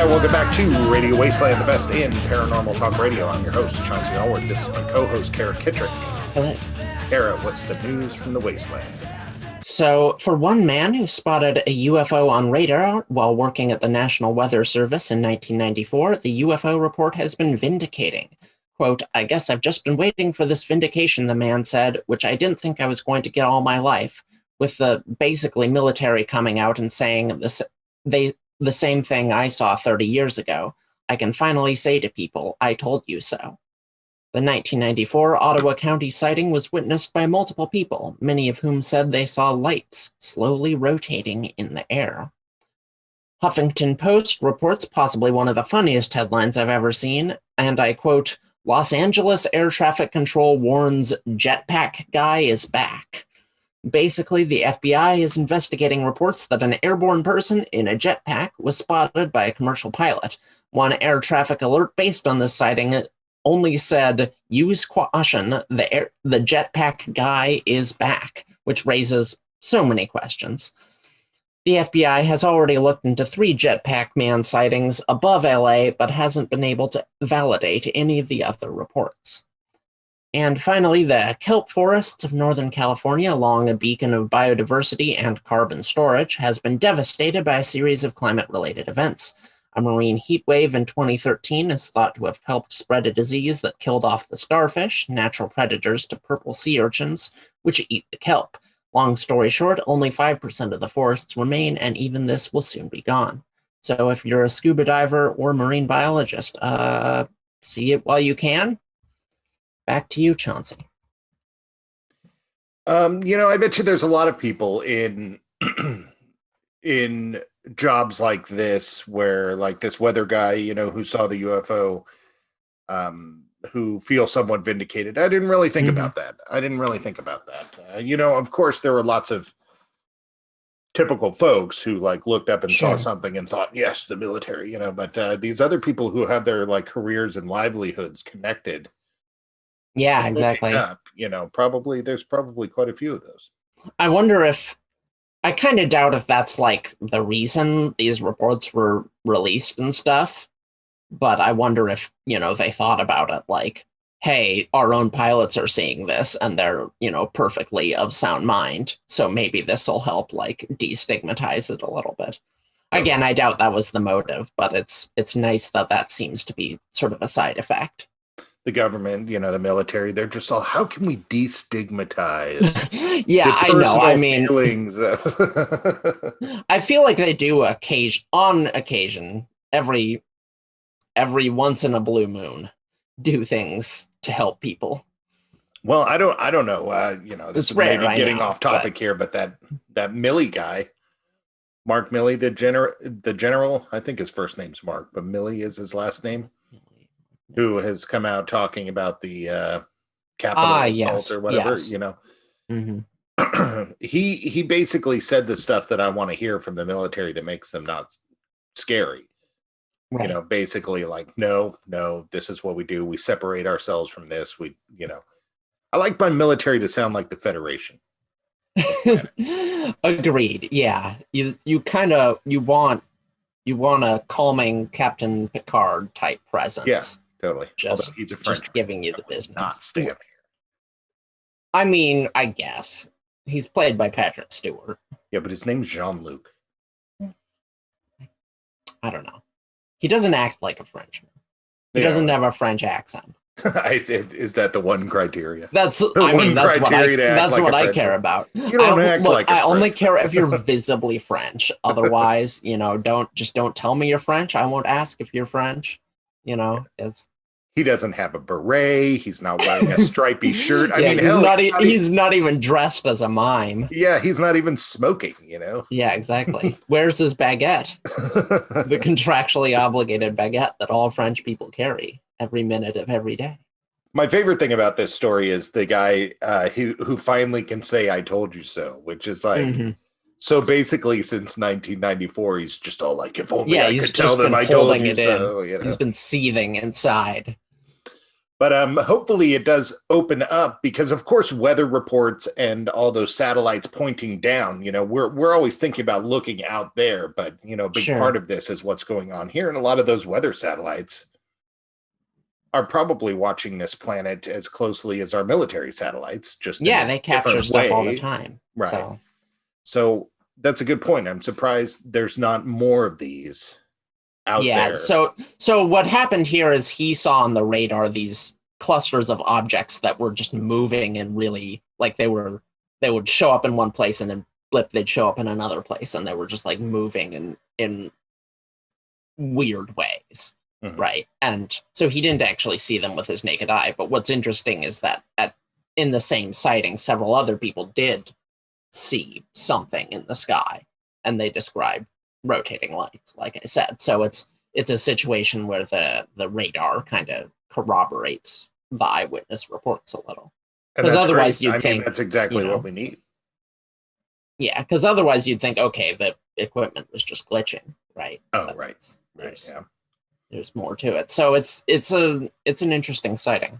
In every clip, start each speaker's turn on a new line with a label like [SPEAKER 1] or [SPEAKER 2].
[SPEAKER 1] Welcome back to Radio Wasteland, the best in paranormal talk radio. I'm your host, Chauncey Allworth. This is my co-host, Kara Kittrick.
[SPEAKER 2] Hello.
[SPEAKER 1] Kara, what's the news from the Wasteland?
[SPEAKER 2] So, for one man who spotted a UFO on radar while working at the National Weather Service in 1994, the UFO report has been vindicating. Quote, "I guess I've just been waiting for this vindication," the man said, "which I didn't think I was going to get all my life," with the basically military coming out and saying the same thing I saw 30 years ago. "I can finally say to people, I told you so." The 1994 Ottawa County sighting was witnessed by multiple people, many of whom said they saw lights slowly rotating in the air. Huffington Post reports possibly one of the funniest headlines I've ever seen, and I quote, "Los Angeles Air Traffic Control warns jetpack guy is back." Basically, the FBI is investigating reports that an airborne person in a jetpack was spotted by a commercial pilot. One air traffic alert based on this sighting only said, "Use caution, the jetpack guy is back," which raises so many questions. The FBI has already looked into 3 jetpack man sightings above LA, but hasn't been able to validate any of the other reports. And finally, the kelp forests of Northern California, long a beacon of biodiversity and carbon storage, has been devastated by a series of climate-related events. A marine heat wave in 2013 is thought to have helped spread a disease that killed off the starfish, natural predators to purple sea urchins, which eat the kelp. Long story short, only 5% of the forests remain, and even this will soon be gone. So if you're a scuba diver or marine biologist, see it while you can. Back to you, Chauncey.
[SPEAKER 1] I bet you there's a lot of people in in jobs like this where, like this weather guy, who saw the UFO, who feel somewhat vindicated. I didn't really think about that. Of course, there were lots of typical folks who looked up and saw something and thought, yes, the military, but these other people who have their careers and livelihoods connected.
[SPEAKER 2] Yeah, exactly.
[SPEAKER 1] Up, there's probably quite a few of those.
[SPEAKER 2] I wonder if, I kind of doubt if that's the reason these reports were released and stuff, but I wonder if, they thought about it hey, our own pilots are seeing this and they're, perfectly of sound mind. So maybe this will help destigmatize it a little bit. Again, I doubt that was the motive, but it's nice that seems to be sort of a side effect.
[SPEAKER 1] The government, the military, they're just all, how can we destigmatize
[SPEAKER 2] yeah, I know. I mean,
[SPEAKER 1] feelings?
[SPEAKER 2] I feel like they do on occasion, every once in a blue moon, do things to help people.
[SPEAKER 1] Well, I don't know. This is maybe getting off topic here, but that Milley guy, Mark Milley, the general, I think his first name's Mark, but Milley is his last name, who has come out talking about the Capitol assault or whatever,
[SPEAKER 2] Mm-hmm.
[SPEAKER 1] He basically said the stuff that I want to hear from the military that makes them not scary. Right. Basically no, this is what we do. We separate ourselves from this. I like my military to sound like the Federation.
[SPEAKER 2] Agreed. Yeah. You want a calming Captain Picard type presence.
[SPEAKER 1] Yeah. Totally.
[SPEAKER 2] Just giving you the business.
[SPEAKER 1] Not stand here.
[SPEAKER 2] I mean, I guess. He's played by Patrick Stewart.
[SPEAKER 1] Yeah, but his name's Jean-Luc.
[SPEAKER 2] I don't know. He doesn't act like a Frenchman. He doesn't have a French accent.
[SPEAKER 1] Is that the one criteria?
[SPEAKER 2] That's what I care about.
[SPEAKER 1] You don't act like a
[SPEAKER 2] I only care if you're visibly French. Otherwise, don't tell me you're French. I won't ask if you're French.
[SPEAKER 1] He doesn't have a beret. He's not wearing a stripy shirt.
[SPEAKER 2] He's not even dressed as a mime.
[SPEAKER 1] Yeah, he's not even smoking,
[SPEAKER 2] Yeah, exactly. Where's his baguette? The contractually obligated baguette that all French people carry every minute of every day.
[SPEAKER 1] My favorite thing about this story is the guy who finally can say, "I told you so," which is so basically since 1994, he's just all if only I could tell them I told you so.
[SPEAKER 2] He's been seething inside.
[SPEAKER 1] But hopefully it does open up because, of course, weather reports and all those satellites pointing down, we're always thinking about looking out there. But, a big part of this is what's going on here. And a lot of those weather satellites are probably watching this planet as closely as our military satellites. Just
[SPEAKER 2] they capture stuff all the time.
[SPEAKER 1] Right. So that's a good point. I'm surprised there's not more of these out there.
[SPEAKER 2] So what happened here is he saw on the radar these clusters of objects that were just moving and really like they would show up in one place and then blip, they'd show up in another place, and they were just like moving in weird ways. Mm-hmm. Right. And so he didn't actually see them with his naked eye. But what's interesting is that in the same sighting, several other people did see something in the sky, and they described rotating lights, like I said. So it's a situation where the radar kind of corroborates the eyewitness reports a little. Because otherwise you'd think
[SPEAKER 1] that's exactly what we need.
[SPEAKER 2] Yeah, because otherwise you'd think, okay, the equipment was just glitching, right?
[SPEAKER 1] Oh, but right.
[SPEAKER 2] There's more to it. So it's an interesting sighting.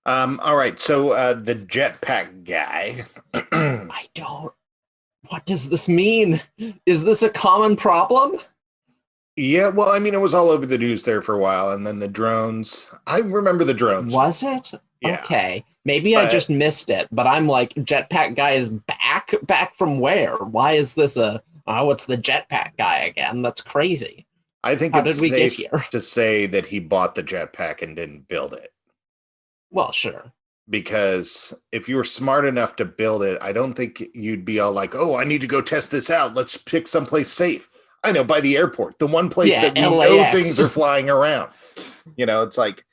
[SPEAKER 1] All right. So the jetpack guy.
[SPEAKER 2] What does this mean? Is this a common problem?
[SPEAKER 1] Yeah, well, I mean, it was all over the news there for a while, and then the drones. I remember the drones.
[SPEAKER 2] Was it? Yeah. Okay. Maybe I just missed it, but I'm like, jetpack guy is back? Back from where? Why is this it's the jetpack guy again? That's crazy.
[SPEAKER 1] I think it's safe to say that he bought the jetpack and didn't build it.
[SPEAKER 2] Well, sure.
[SPEAKER 1] Because if you were smart enough to build it, I don't think you'd be all like, oh, I need to go test this out. Let's pick someplace safe. I know, by the airport, the one place that we know things are flying around. It's like.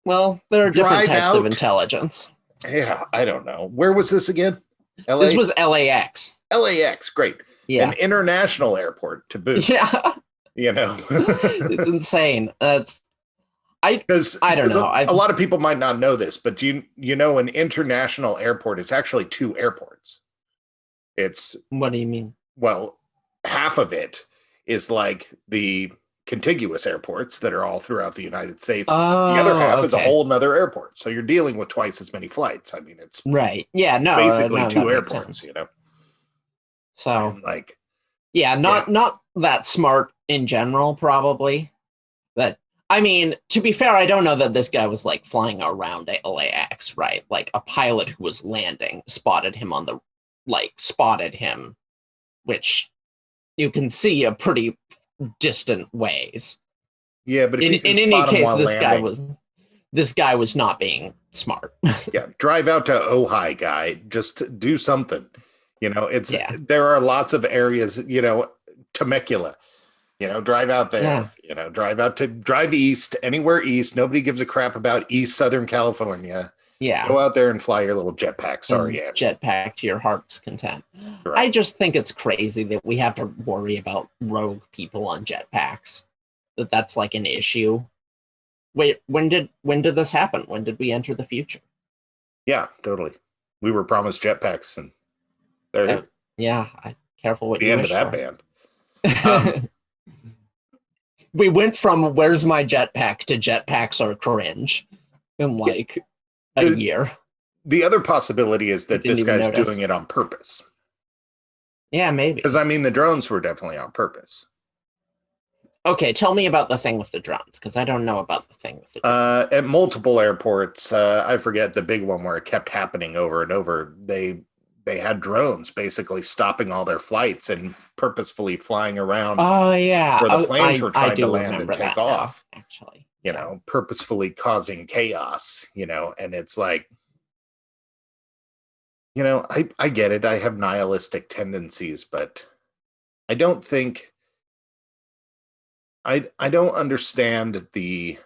[SPEAKER 2] Well, there are different types of intelligence.
[SPEAKER 1] Yeah, I don't know. Where was this again?
[SPEAKER 2] LA? This was LAX.
[SPEAKER 1] LAX, great.
[SPEAKER 2] Yeah.
[SPEAKER 1] An international airport to boot.
[SPEAKER 2] Yeah.
[SPEAKER 1] It's
[SPEAKER 2] insane. I don't know.
[SPEAKER 1] A lot of people might not know this, but an international airport is actually two airports.
[SPEAKER 2] What do you mean?
[SPEAKER 1] Well, half of it is like the contiguous airports that are all throughout the United States. The other half is a whole nother airport. So you're dealing with twice as many flights. I mean, it's
[SPEAKER 2] right. Yeah, no,
[SPEAKER 1] basically two airports,
[SPEAKER 2] So
[SPEAKER 1] and
[SPEAKER 2] not that smart in general, probably. But I mean, to be fair, I don't know that this guy was like flying around LAX, right? Like a pilot who was landing spotted him which you can see a pretty distant ways.
[SPEAKER 1] Yeah, but
[SPEAKER 2] in any case, this guy was not being smart.
[SPEAKER 1] Yeah, drive out to Ojai, guy. Just do something. There are lots of areas. Temecula. Drive out there. Yeah. Drive east, anywhere east. Nobody gives a crap about East Southern California.
[SPEAKER 2] Yeah.
[SPEAKER 1] Go out there and fly your little jetpack. Sorry, Andrew.
[SPEAKER 2] Jetpack to your heart's content.
[SPEAKER 1] Right.
[SPEAKER 2] I just think it's crazy that we have to worry about rogue people on jetpacks. That's like an issue. Wait, when did this happen? When did we enter the future?
[SPEAKER 1] Yeah, totally. We were promised jetpacks, and there.
[SPEAKER 2] Careful what
[SPEAKER 1] you wish for. The end of that band.
[SPEAKER 2] We went from "Where's my jetpack" to "Jetpacks are cringe" in like a year.
[SPEAKER 1] The other possibility is that this guy's doing it on purpose.
[SPEAKER 2] Yeah, maybe.
[SPEAKER 1] Because the drones were definitely on purpose.
[SPEAKER 2] Okay, tell me about the thing with the drones, because I don't know about the thing with the drones.
[SPEAKER 1] At multiple airports, I forget the big one where it kept happening over and over. They had drones basically stopping all their flights and purposefully flying around.
[SPEAKER 2] Oh yeah,
[SPEAKER 1] where the planes were trying to land and take off.
[SPEAKER 2] Now, actually,
[SPEAKER 1] purposefully causing chaos. And it's like, I get it. I have nihilistic tendencies, but I don't think I don't understand the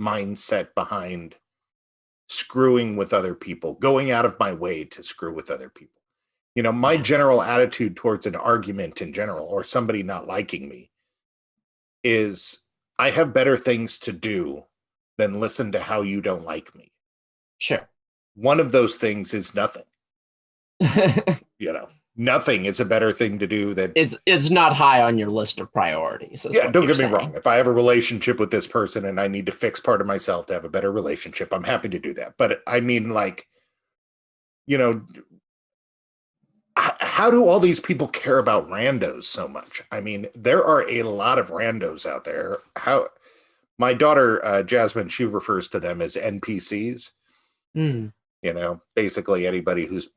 [SPEAKER 1] mindset behind screwing with other people, going out of my way to screw with other people. My general attitude towards an argument in general, or somebody not liking me, is I have better things to do than listen to how you don't like me.
[SPEAKER 2] Sure.
[SPEAKER 1] One of those things is nothing. nothing is a better thing to do than
[SPEAKER 2] it's not high on your list of priorities.
[SPEAKER 1] Yeah, don't get me wrong. If I have a relationship with this person and I need to fix part of myself to have a better relationship, I'm happy to do that. But I mean, like, you know, how do all these people care about randos so much? I mean, there are a lot of randos out there. My daughter, Jasmine, she refers to them as NPCs.
[SPEAKER 2] Mm.
[SPEAKER 1] You know, basically anybody who's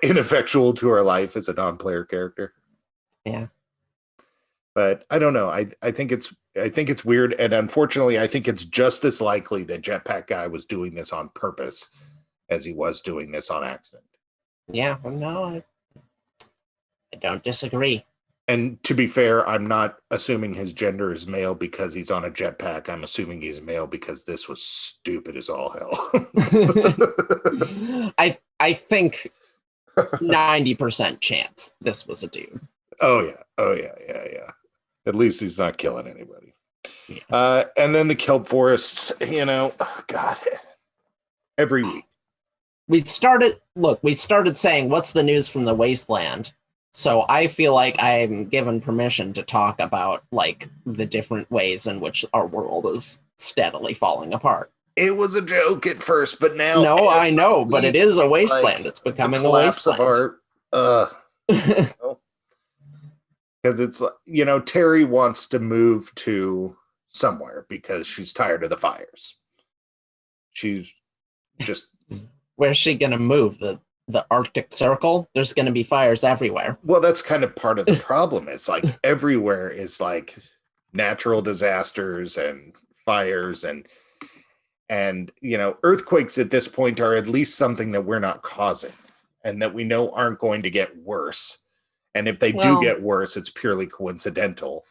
[SPEAKER 1] ineffectual to her life is a non-player character.
[SPEAKER 2] Yeah.
[SPEAKER 1] But I don't know. I think it's weird, and unfortunately, I think it's just as likely that Jetpack Guy was doing this on purpose as he was doing this on accident.
[SPEAKER 2] Yeah, well, no, I don't disagree.
[SPEAKER 1] And to be fair, I'm not assuming his gender is male because he's on a jetpack. I'm assuming he's male because this was stupid as all hell.
[SPEAKER 2] I think 90% chance this was a dude.
[SPEAKER 1] Oh yeah. At least he's not killing anybody. Yeah. And then the kelp forests, you know, God, every week.
[SPEAKER 2] We started saying, what's the news from the Wasteland? So I feel like I'm given permission to talk about like the different ways in which our world is steadily falling apart.
[SPEAKER 1] It was a joke at first, but now
[SPEAKER 2] no, I know, but it is a wasteland. Like, it's becoming a wasteland.
[SPEAKER 1] Of our, because it's, you know, Terry wants to move to somewhere because she's tired of the fires. She's just
[SPEAKER 2] where's she gonna move? The Arctic Circle? There's gonna be fires everywhere.
[SPEAKER 1] Well, that's kind of part of the problem. It's like everywhere is like natural disasters and fires and you know, earthquakes at this point are at least something that we're not causing and that we know aren't going to get worse. And if they do get worse, it's purely coincidental.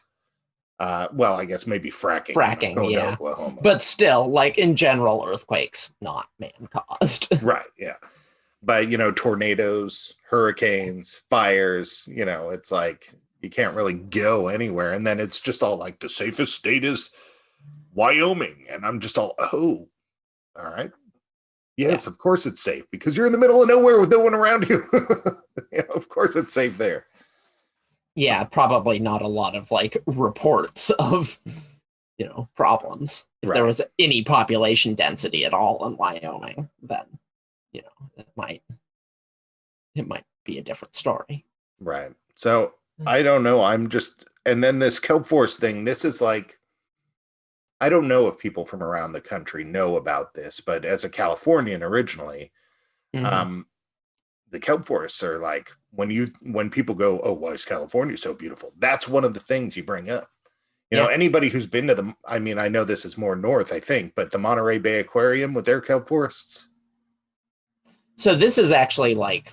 [SPEAKER 1] Well, I guess maybe fracking,
[SPEAKER 2] yeah. Oklahoma. But still, like in general, earthquakes not man-caused.
[SPEAKER 1] Right, yeah. But you know, tornadoes, hurricanes, fires, you know, it's like you can't really go anywhere. And then it's just all like the safest state is Wyoming. And I'm just all, oh, all right. Yes, of course it's safe because you're in the middle of nowhere with no one around you. You know, of course it's safe there.
[SPEAKER 2] Yeah, probably not a lot of like reports of, you know, problems. If there was any population density at all in Wyoming, then, you know, it might be a different story.
[SPEAKER 1] Right. So I don't know. And then this kelp forest thing, this is like, I don't know if people from around the country know about this, but as a Californian originally, the kelp forests are like, when people go, oh, why is California so beautiful? That's one of the things you bring up. You know, anybody who's been to I mean, I know this is more north, I think, but the Monterey Bay Aquarium with their kelp forests.
[SPEAKER 2] So this is actually like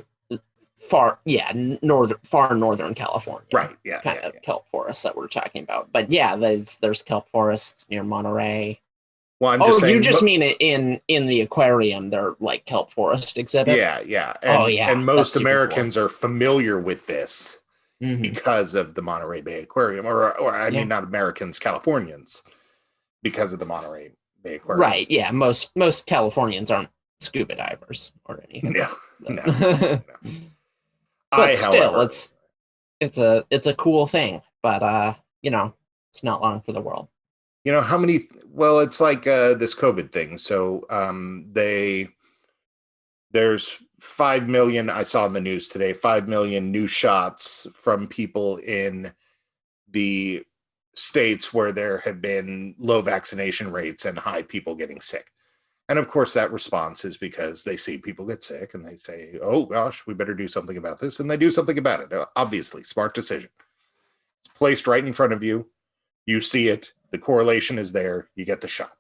[SPEAKER 2] far northern California.
[SPEAKER 1] Right, yeah.
[SPEAKER 2] Kind of kelp forests that we're talking about. But yeah, there's kelp forests near Monterey.
[SPEAKER 1] Well, I'm just saying,
[SPEAKER 2] you just mean it in the aquarium, they're like kelp forest exhibit?
[SPEAKER 1] Yeah. And most Americans are familiar with this because of the Monterey Bay Aquarium, or I mean, not Americans, Californians, because of the Monterey Bay Aquarium.
[SPEAKER 2] Right, yeah. Most Californians aren't scuba divers or anything.
[SPEAKER 1] No.
[SPEAKER 2] But still, it's a cool thing, but you know, it's not long for the world.
[SPEAKER 1] You know, well, it's like this COVID thing. So there's 5 million, I saw in the news today, 5 million new shots from people in the states where there have been low vaccination rates and high people getting sick. And of course, that response is because they see people get sick and they say, oh gosh, we better do something about this. And they do something about it. Obviously, smart decision. It's placed right in front of you. You see it. The correlation is there. You get the shot.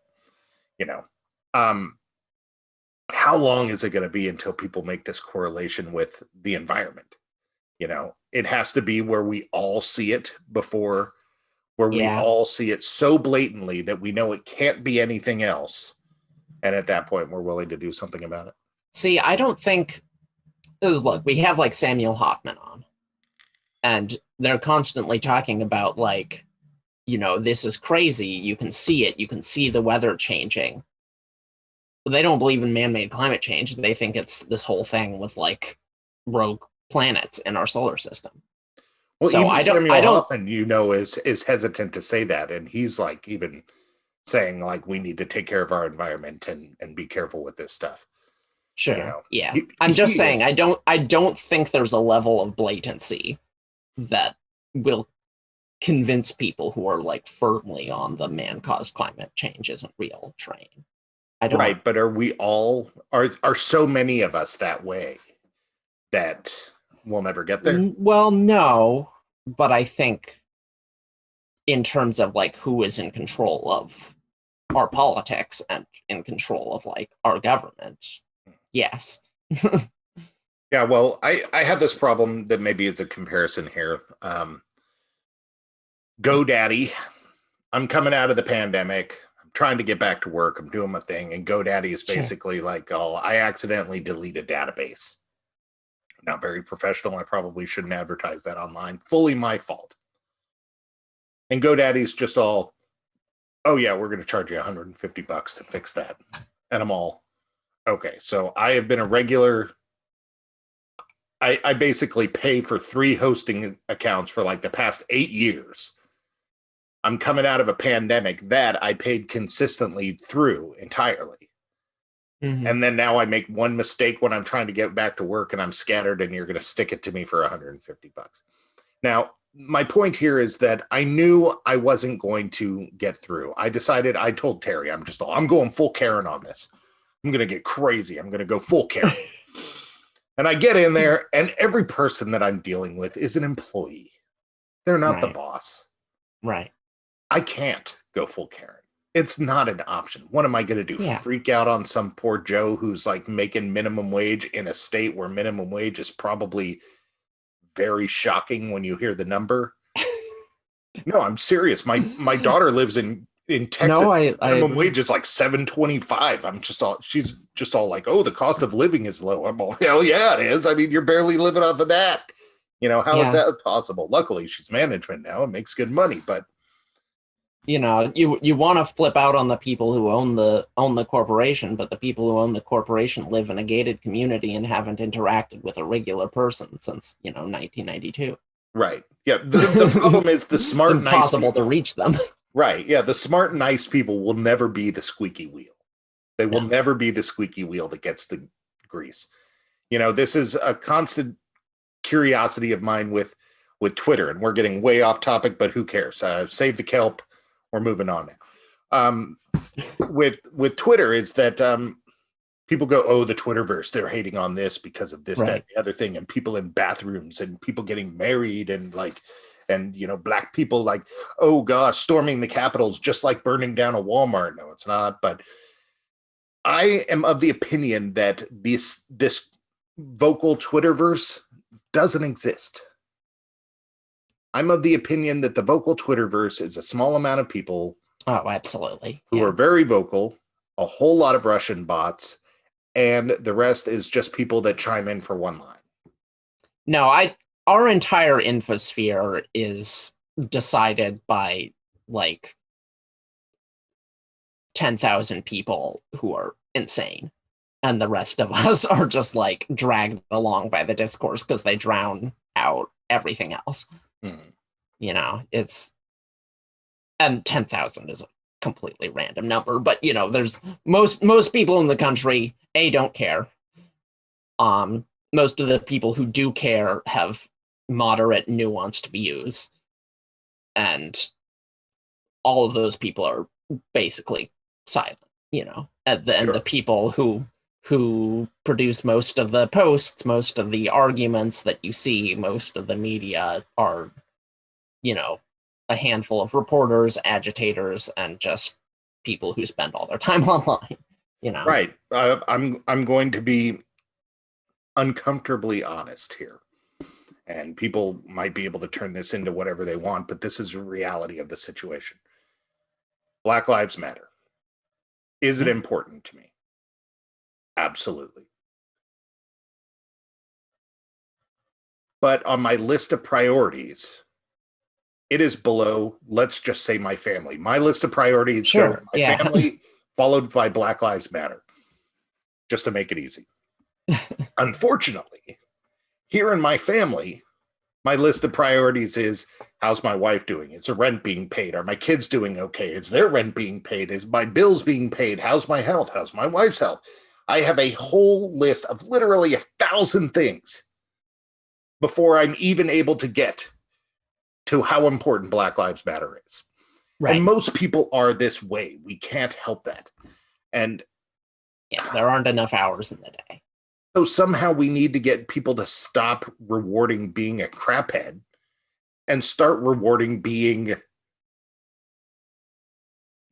[SPEAKER 1] You know, how long is it going to be until people make this correlation with the environment? You know, it has to be where we all see it before, where we all see it so blatantly that we know it can't be anything else. And at that point, we're willing to do something about it.
[SPEAKER 2] See, I don't think, look, we have like Samuel Hoffman on, and they're constantly talking about like, you know, this is crazy. You can see it. You can see the weather changing. But they don't believe in man-made climate change. They think it's this whole thing with like rogue planets in our solar system.
[SPEAKER 1] Well, so even Samuel Hoffman, is hesitant to say that, and he's like even saying like we need to take care of our environment and be careful with this stuff.
[SPEAKER 2] Sure. Yeah. I'm just saying I don't think there's a level of blatancy that will convince people who are like firmly on the man-caused climate change isn't real train. I don't.
[SPEAKER 1] Right, but are we all are so many of us that way that we'll never get there?
[SPEAKER 2] Well, no, but I think in terms of like who is in control of our politics and in control of like our government, yes.
[SPEAKER 1] Yeah, well, I have this problem that maybe is a comparison here. GoDaddy, I'm coming out of the pandemic. I'm trying to get back to work. I'm doing my thing. And GoDaddy is basically like, oh, I accidentally deleted a database. Not very professional. I probably shouldn't advertise that online. Fully my fault. And GoDaddy's just all, oh yeah, we're going to charge you $150 to fix that. And I'm all, okay. So I have been a regular, I basically pay for 3 hosting accounts for like the past 8 years. I'm coming out of a pandemic that I paid consistently through entirely. Mm-hmm. And then now I make one mistake when I'm trying to get back to work and I'm scattered and you're going to stick it to me for $150. Now, my point here is that I knew I wasn't going to get through. I told Terry, I'm going full Karen on this. I'm going to get crazy. I'm going to go full Karen. And I get in there and every person that I'm dealing with is an employee. They're not the boss.
[SPEAKER 2] Right.
[SPEAKER 1] I can't go full Karen. It's not an option. What am I going to do? Yeah. Freak out on some poor Joe who's like making minimum wage in a state where minimum wage is probably very shocking when you hear the number? No, I'm serious. My daughter lives in Texas. No, minimum wage is like $7.25. She's just all like, oh, the cost of living is low. I'm all, hell yeah, it is. I mean, you're barely living off of that. How is that possible? Luckily, she's management now and makes good money, but
[SPEAKER 2] you want to flip out on the people who own the corporation, but the people who own the corporation live in a gated community and haven't interacted with a regular person since 1992.
[SPEAKER 1] Right. Yeah. The problem is the smart,
[SPEAKER 2] it's impossible
[SPEAKER 1] nice people,
[SPEAKER 2] to reach them.
[SPEAKER 1] Right. Yeah. The smart, nice people will never be the squeaky wheel. They will never be the squeaky wheel that gets the grease. This is a constant curiosity of mine with Twitter, and we're getting way off topic, but who cares? Save the kelp. We're moving on now. With Twitter, it's that people go, oh, the Twitterverse, they're hating on this because of this, that, the other thing, and people in bathrooms and people getting married and black people like, oh gosh, storming the Capitol's just like burning down a Walmart. No, it's not. But I am of the opinion that this vocal Twitterverse doesn't exist. I'm of the opinion that the vocal Twitterverse is a small amount of people.
[SPEAKER 2] Oh, absolutely.
[SPEAKER 1] Who are very vocal, a whole lot of Russian bots, and the rest is just people that chime in for one line.
[SPEAKER 2] No, our entire infosphere is decided by like 10,000 people who are insane. And the rest of us are just like dragged along by the discourse because they drown out everything else. It's, and 10,000 is a completely random number, but there's most people in the country don't care. Most of the people who do care have moderate, nuanced views, and all of those people are basically silent. And the people who produce most of the posts, most of the arguments that you see, most of the media are, a handful of reporters, agitators, and just people who spend all their time online,
[SPEAKER 1] Right. I'm going to be uncomfortably honest here. And people might be able to turn this into whatever they want, but this is a reality of the situation. Black Lives Matter. Is it important to me? Absolutely. But on my list of priorities, it is below, let's just say, my family. My list of priorities go my family, followed by Black Lives Matter, just to make it easy. Unfortunately, Here in my family, my list of priorities is, how's my wife doing? Is the rent being paid? Are my kids doing okay? Is their rent being paid? Is my bills being paid? How's my health? How's my wife's health? I have a whole list of literally 1,000 things before I'm even able to get to how important Black Lives Matter is. Right. And most people are this way. We can't help that. And
[SPEAKER 2] yeah, there aren't enough hours in the day.
[SPEAKER 1] So somehow we need to get people to stop rewarding being a craphead and start rewarding being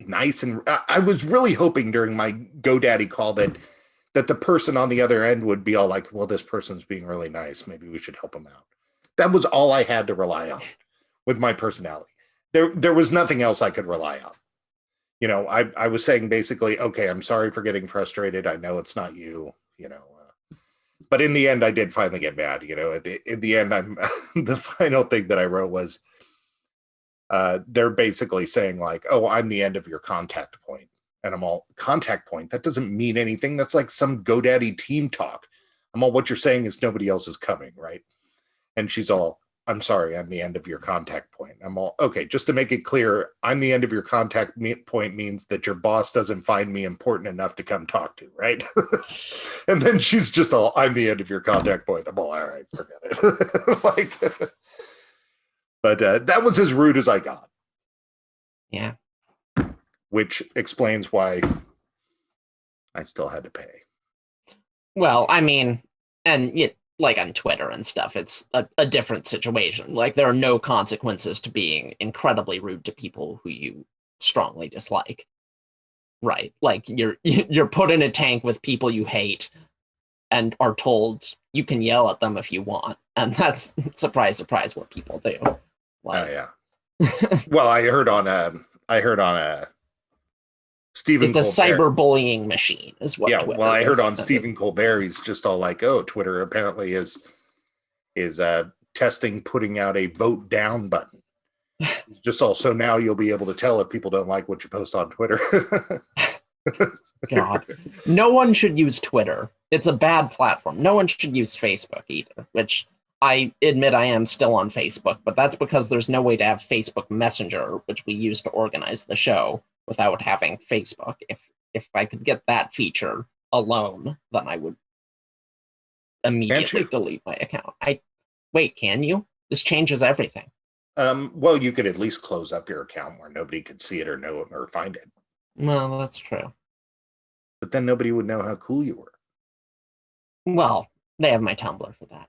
[SPEAKER 1] nice. And I was really hoping during my GoDaddy call that the person on the other end would be all like, well, this person's being really nice. Maybe we should help them out. That was all I had to rely on with my personality. There was nothing else I could rely on. You know, I was saying basically, okay, I'm sorry for getting frustrated. I know it's not you, you know. But in the end, I did finally get mad. You know, in the end, the final thing that I wrote was they're basically saying like, oh, I'm the end of your contact point. And I'm all, contact point? That doesn't mean anything. That's like some GoDaddy team talk. I'm all, what you're saying is nobody else is coming, right? And she's all, I'm sorry, I'm the end of your contact point. I'm all, okay, just to make it clear, I'm the end of your contact point means that your boss doesn't find me important enough to come talk to, right? And then she's just all, I'm the end of your contact point. I'm all right, forget it. Like, but that was as rude as I got.
[SPEAKER 2] Yeah.
[SPEAKER 1] Which explains why I still had to pay.
[SPEAKER 2] Well, I mean, and like on Twitter and stuff, it's a different situation. Like there are no consequences to being incredibly rude to people who you strongly dislike. Right. Like you're put in a tank with people you hate and are told you can yell at them if you want. And that's, surprise, surprise, what people do.
[SPEAKER 1] Like, oh yeah. Well, I heard on a Stephen
[SPEAKER 2] It's a cyberbullying machine is what
[SPEAKER 1] yeah,
[SPEAKER 2] Twitter
[SPEAKER 1] well, I heard on Stephen Colbert, he's just all like, oh, Twitter apparently is testing putting out a vote down button. Just also now you'll be able to tell if people don't like what you post on Twitter.
[SPEAKER 2] God. No one should use Twitter. It's a bad platform. No one should use Facebook either, which I admit I am still on Facebook, but that's because there's no way to have Facebook Messenger, which we use to organize the show, without having Facebook. If I could get that feature alone, then I would immediately delete my account. Wait, can you? This changes everything.
[SPEAKER 1] Well, you could at least close up your account where nobody could see it or know it or find it.
[SPEAKER 2] Well, that's true.
[SPEAKER 1] But then nobody would know how cool you were.
[SPEAKER 2] Well, they have my Tumblr for that.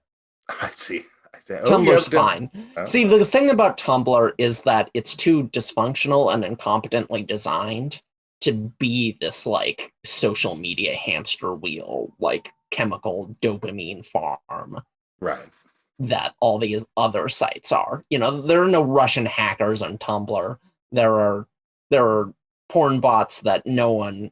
[SPEAKER 1] I see.
[SPEAKER 2] Tumblr's fine. Oh. See, the thing about Tumblr is that it's too dysfunctional and incompetently designed to be this like social media hamster wheel, like chemical dopamine farm.
[SPEAKER 1] Right.
[SPEAKER 2] That all these other sites are. You know, there are no Russian hackers on Tumblr. There are porn bots that no one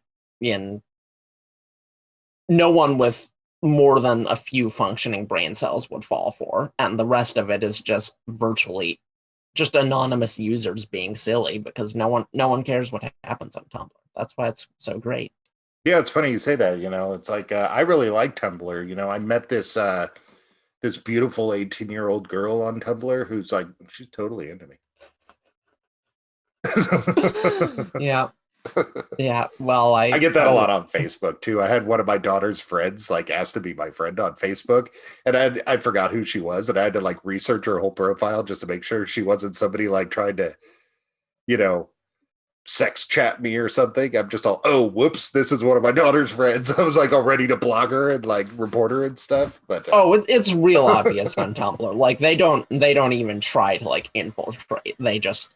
[SPEAKER 2] with more than a few functioning brain cells would fall for, and the rest of it is just virtually just anonymous users being silly because no one cares what happens on Tumblr. That's why it's so great.
[SPEAKER 1] Yeah, it's funny you say that. You know, it's like I really like Tumblr. You know, I met this this beautiful 18-year-old girl on Tumblr who's like, she's totally into me.
[SPEAKER 2] Yeah. Yeah, well, I
[SPEAKER 1] get that a lot on Facebook too. I had one of my daughter's friends like asked to be my friend on Facebook, and I forgot who she was, and I had to like research her whole profile just to make sure she wasn't somebody like trying to, you know, sex chat me or something. I'm just all, oh, whoops, this is one of my daughter's friends. I was like all ready to blog her and like report her and stuff. But
[SPEAKER 2] it's real obvious on Tumblr. Like they don't even try to like infiltrate. They just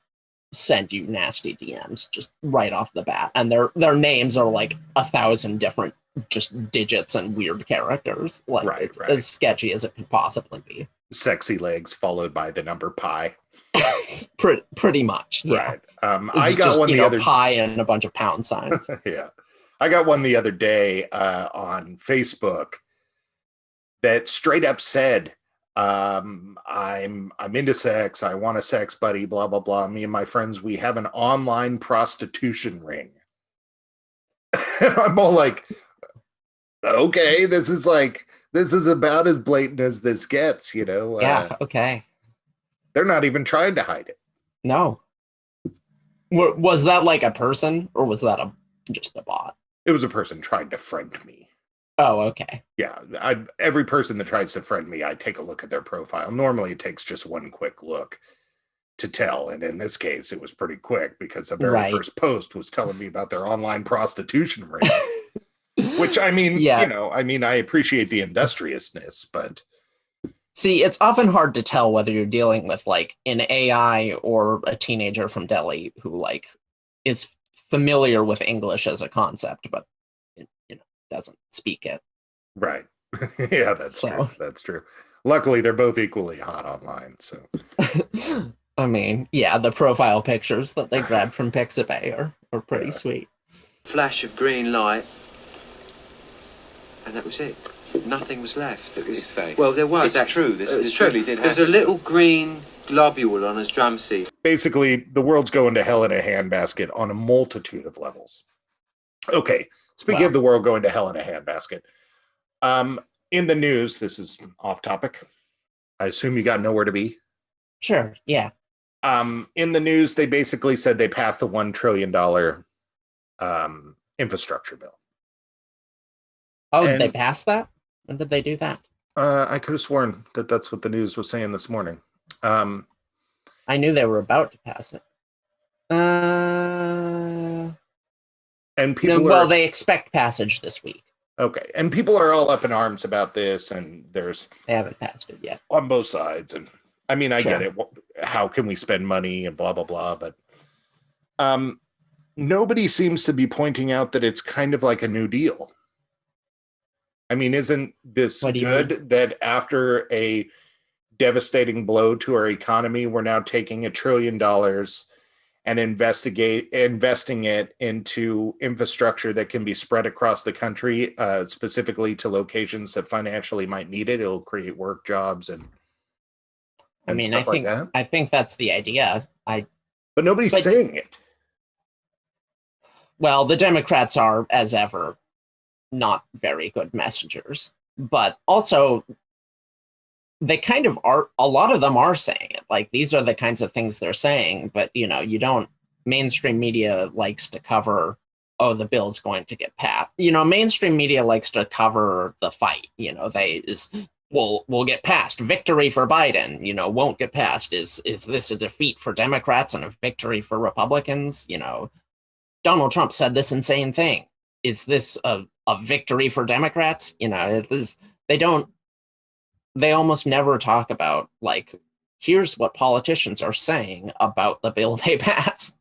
[SPEAKER 2] send you nasty DMs just right off the bat, and their names are like 1,000 different just digits and weird characters. Like right. As sketchy as it could possibly be.
[SPEAKER 1] Sexy legs followed by the number pi.
[SPEAKER 2] Pretty much, yeah.
[SPEAKER 1] Right. I got one the other
[SPEAKER 2] pi and a bunch of pound signs.
[SPEAKER 1] Yeah, I got one the other day on Facebook that straight up said, I'm into sex. I want a sex buddy, blah, blah, blah. Me and my friends, we have an online prostitution ring. And I'm all like, Okay, this is about as blatant as this gets,
[SPEAKER 2] Yeah, okay.
[SPEAKER 1] They're not even trying to hide it.
[SPEAKER 2] No. Was that like a person, or was that just a bot?
[SPEAKER 1] It was a person trying to friend me.
[SPEAKER 2] Oh, okay.
[SPEAKER 1] Yeah, every person that tries to friend me, I take a look at their profile. Normally, it takes just one quick look to tell, and in this case, it was pretty quick because the very first post was telling me about their online prostitution rate. Which, I mean, I appreciate the industriousness, but...
[SPEAKER 2] See, it's often hard to tell whether you're dealing with, like, an AI or a teenager from Delhi who, like, is familiar with English as a concept, but, doesn't speak it.
[SPEAKER 1] Right. Yeah, that's true. That's true. Luckily, they're both equally hot online, so...
[SPEAKER 2] I mean, yeah, the profile pictures that they grabbed from Pixabay are pretty sweet.
[SPEAKER 3] Flash of green light, and that was it. Nothing was left. It was
[SPEAKER 4] his face.
[SPEAKER 3] Well, there was.
[SPEAKER 4] It's true. This truly did happen.
[SPEAKER 3] There's a little green globule on his drum seat.
[SPEAKER 1] Basically, the world's going to hell in a handbasket on a multitude of levels. Okay, speaking of the world going to hell in a handbasket, in the news, this is off topic. I assume you got nowhere to be.
[SPEAKER 2] Sure. Yeah.
[SPEAKER 1] In the news, they basically said they passed the $1 trillion infrastructure bill.
[SPEAKER 2] Oh, did they pass that? When did they do that?
[SPEAKER 1] I could have sworn that that's what the news was saying this morning.
[SPEAKER 2] I knew they were about to pass it.
[SPEAKER 1] And people
[SPEAKER 2] they expect passage this week.
[SPEAKER 1] Okay, and people are all up in arms about this, and they
[SPEAKER 2] haven't passed it yet
[SPEAKER 1] on both sides. And I mean, I get it. How can we spend money and blah blah blah? But nobody seems to be pointing out that it's kind of like a New Deal. I mean, isn't this good that after a devastating blow to our economy, we're now taking $1 trillion and investing it into infrastructure that can be spread across the country, specifically to locations that financially might need it. It'll create work, jobs, and
[SPEAKER 2] I think that's the idea.
[SPEAKER 1] But nobody's saying it.
[SPEAKER 2] Well, the Democrats are, as ever, not very good messengers, but also they kind of are. A lot of them are saying it. Like, these are the kinds of things they're saying, but mainstream media likes to cover, oh, the bill's going to get passed. Mainstream media likes to cover the fight. We'll get passed. Victory for Biden, won't get passed. Is this a defeat for Democrats and a victory for Republicans? Donald Trump said this insane thing. Is this a victory for Democrats? They almost never talk about, like, here's what politicians are saying about the bill they passed.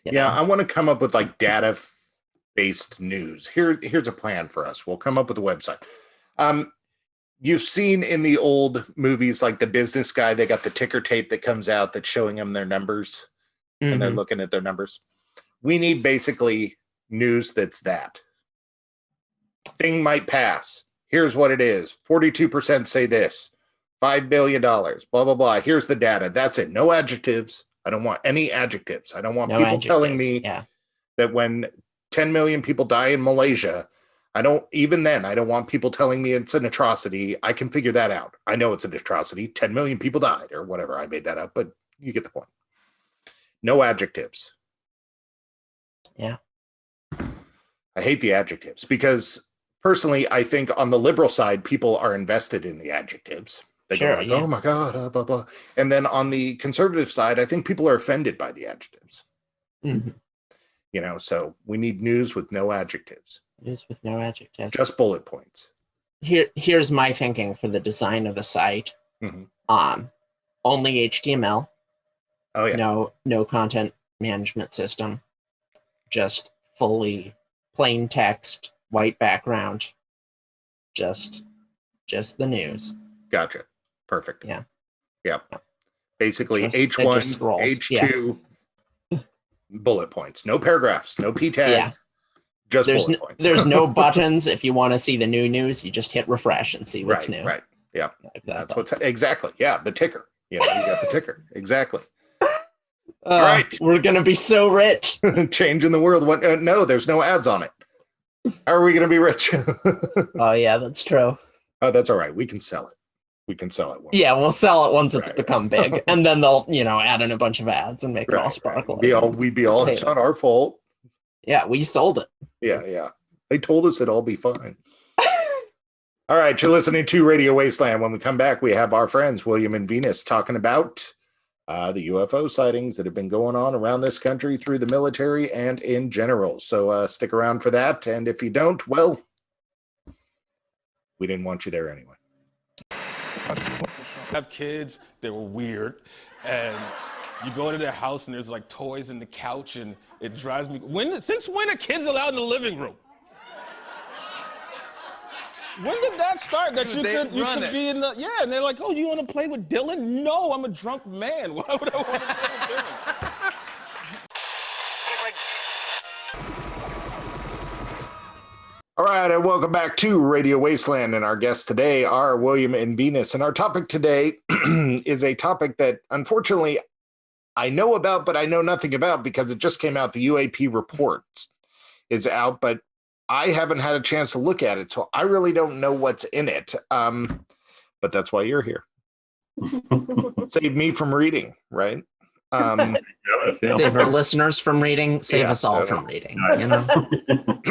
[SPEAKER 1] I want to come up with like data-based news. Here's a plan for us. We'll come up with a website. You've seen in the old movies, like The Business Guy, they got the ticker tape that comes out that's showing them their numbers, and they're looking at their numbers. We need basically news that's that. Thing might pass. Here's what it is. 42% say this. $5 billion, blah, blah, blah. Here's the data. That's it. No adjectives. I don't want any adjectives. I don't want people telling me that when 10 million people die in Malaysia, I don't want people telling me it's an atrocity. I can figure that out. I know it's an atrocity. 10 million people died or whatever. I made that up, but you get the point. No adjectives.
[SPEAKER 2] Yeah.
[SPEAKER 1] I hate the adjectives because personally, I think on the liberal side, people are invested in the adjectives. They go like, oh my God, blah, blah. And then on the conservative side, I think people are offended by the adjectives. So we need news with no adjectives.
[SPEAKER 2] News with no adjectives.
[SPEAKER 1] Just bullet points.
[SPEAKER 2] Here's my thinking for the design of the site. Only HTML.
[SPEAKER 1] Oh yeah.
[SPEAKER 2] No content management system. Just fully plain text, white background. Just the news.
[SPEAKER 1] Gotcha. Perfect.
[SPEAKER 2] Yeah.
[SPEAKER 1] Basically, H1, H2, bullet points. No paragraphs, no P tags. Just bullet points.
[SPEAKER 2] There's no buttons. If you want to see the new news, you just hit refresh and see what's new.
[SPEAKER 1] Right. Yeah. That's what's exactly. Yeah. The ticker. You got the ticker. Exactly.
[SPEAKER 2] All right. We're going to be so rich.
[SPEAKER 1] Changing the world. No, there's no ads on it. How are we going to be rich?
[SPEAKER 2] Oh, yeah, that's true.
[SPEAKER 1] Oh, that's all right. We can sell it. We can sell it.
[SPEAKER 2] Yeah, we'll sell it once it's
[SPEAKER 1] Right.
[SPEAKER 2] become big. And then they'll, add in a bunch of ads and make it all sparkle.
[SPEAKER 1] We'd be all, it's not our fault.
[SPEAKER 2] Yeah, we sold it.
[SPEAKER 1] Yeah. They told us it'd all be fine. All right, you're listening to Radio Wasteland. When we come back, we have our friends, William and Venus, talking about the UFO sightings that have been going on around this country through the military and in general. So stick around for that. And if you don't, well, we didn't want you there anyway.
[SPEAKER 4] Have kids, they were weird. And you go to their house and there's like toys in the couch and it drives me. Since when are kids allowed in the living room? When did that start? That you could be in the, and they're like, oh, you want to play with Dylan? No, I'm a drunk man. Why would I want to play with Dylan?
[SPEAKER 1] All right, and welcome back to Radio Wasteland. And our guests today are William and Venus. And our topic today is a topic that, unfortunately, I know about, but I know nothing about because it just came out. The UAP report is out, but I haven't had a chance to look at it, so I really don't know what's in it. But that's why you're here. Save me from reading, right?
[SPEAKER 2] Save our listeners from reading, save us all from reading,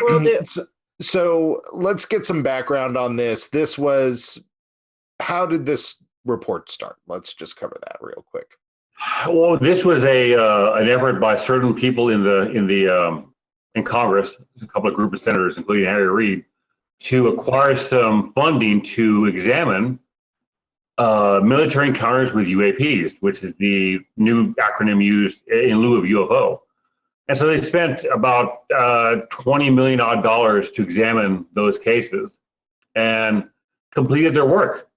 [SPEAKER 5] Will do.
[SPEAKER 1] So let's get some background on this. How did this report start? Let's just cover that real quick.
[SPEAKER 6] Well, this was an effort by certain people in Congress, a couple of group of senators, including Harry Reid, to acquire some funding to examine military encounters with UAPs, which is the new acronym used in lieu of UFO. And so they spent about $20 million to examine those cases and completed their work.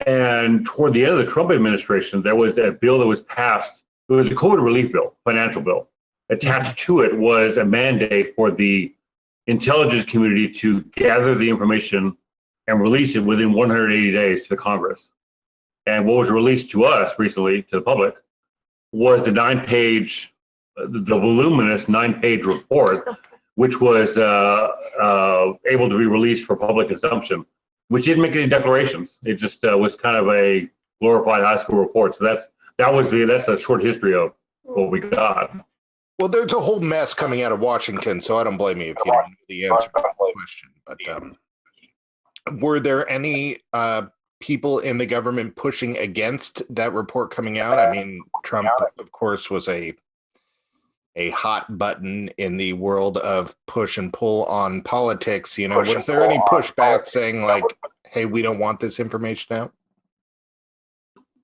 [SPEAKER 6] And toward the end of the Trump administration, there was a bill that was passed. It was a COVID relief bill, financial bill. Attached to it was a mandate for the intelligence community to gather the information and release it within 180 days to the Congress. And what was released to us recently, to the public, was the voluminous 9-page report, which was able to be released for public consumption, which didn't make any declarations. It just was kind of a glorified high school report. So that's a short history of what we got.
[SPEAKER 1] Well, there's a whole mess coming out of Washington, so I don't blame you if you don't know the answer to that question. But were there any people in the government pushing against that report coming out? I mean, Trump, of course, was a hot button in the world of push and pull on politics. Was there any pushback saying like, hey, we don't want this information out?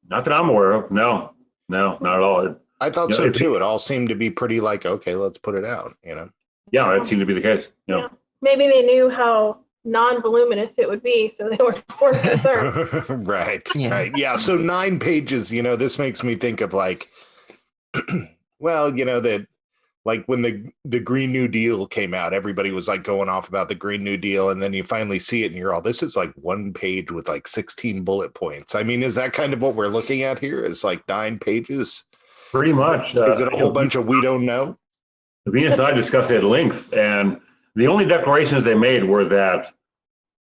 [SPEAKER 6] Not that I'm aware of. No, not at all.
[SPEAKER 1] I thought so too. It all seemed to be pretty like, okay, let's put it out, Yeah,
[SPEAKER 6] that seemed to be the case. Yeah.
[SPEAKER 5] Maybe they knew how non-voluminous it would be, so they were more concerned.
[SPEAKER 1] Right. Yeah. So 9 pages, this makes me think of like, well, that like when the Green New Deal came out, everybody was like going off about the Green New Deal. And then you finally see it and you're all, this is like 1 page with like 16 bullet points. I mean, is that kind of what we're looking at here? Is like 9 pages?
[SPEAKER 6] Pretty much.
[SPEAKER 1] Is it a whole bunch of we don't know?
[SPEAKER 6] Venus and I discussed it at length, and the only declarations they made were that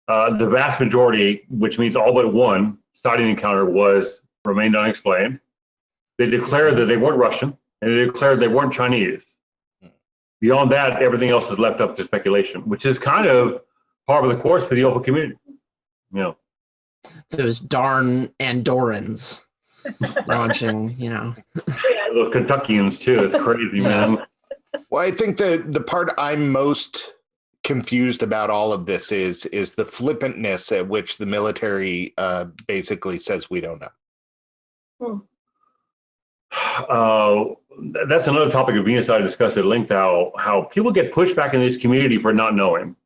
[SPEAKER 6] the vast majority, which means all but one sighting encounter, remained unexplained. They declared that they weren't Russian, and they declared they weren't Chinese. Beyond that, everything else is left up to speculation, which is kind of par for the course for the UFO community.
[SPEAKER 2] Those darn Andorrans launching,
[SPEAKER 6] Those Kentuckians too. It's crazy, man.
[SPEAKER 1] Well, I think the part I'm most confused about all of this is the flippantness at which the military basically says we don't know.
[SPEAKER 6] That's another topic of Venus I discussed at length, how people get pushed back in this community for not knowing.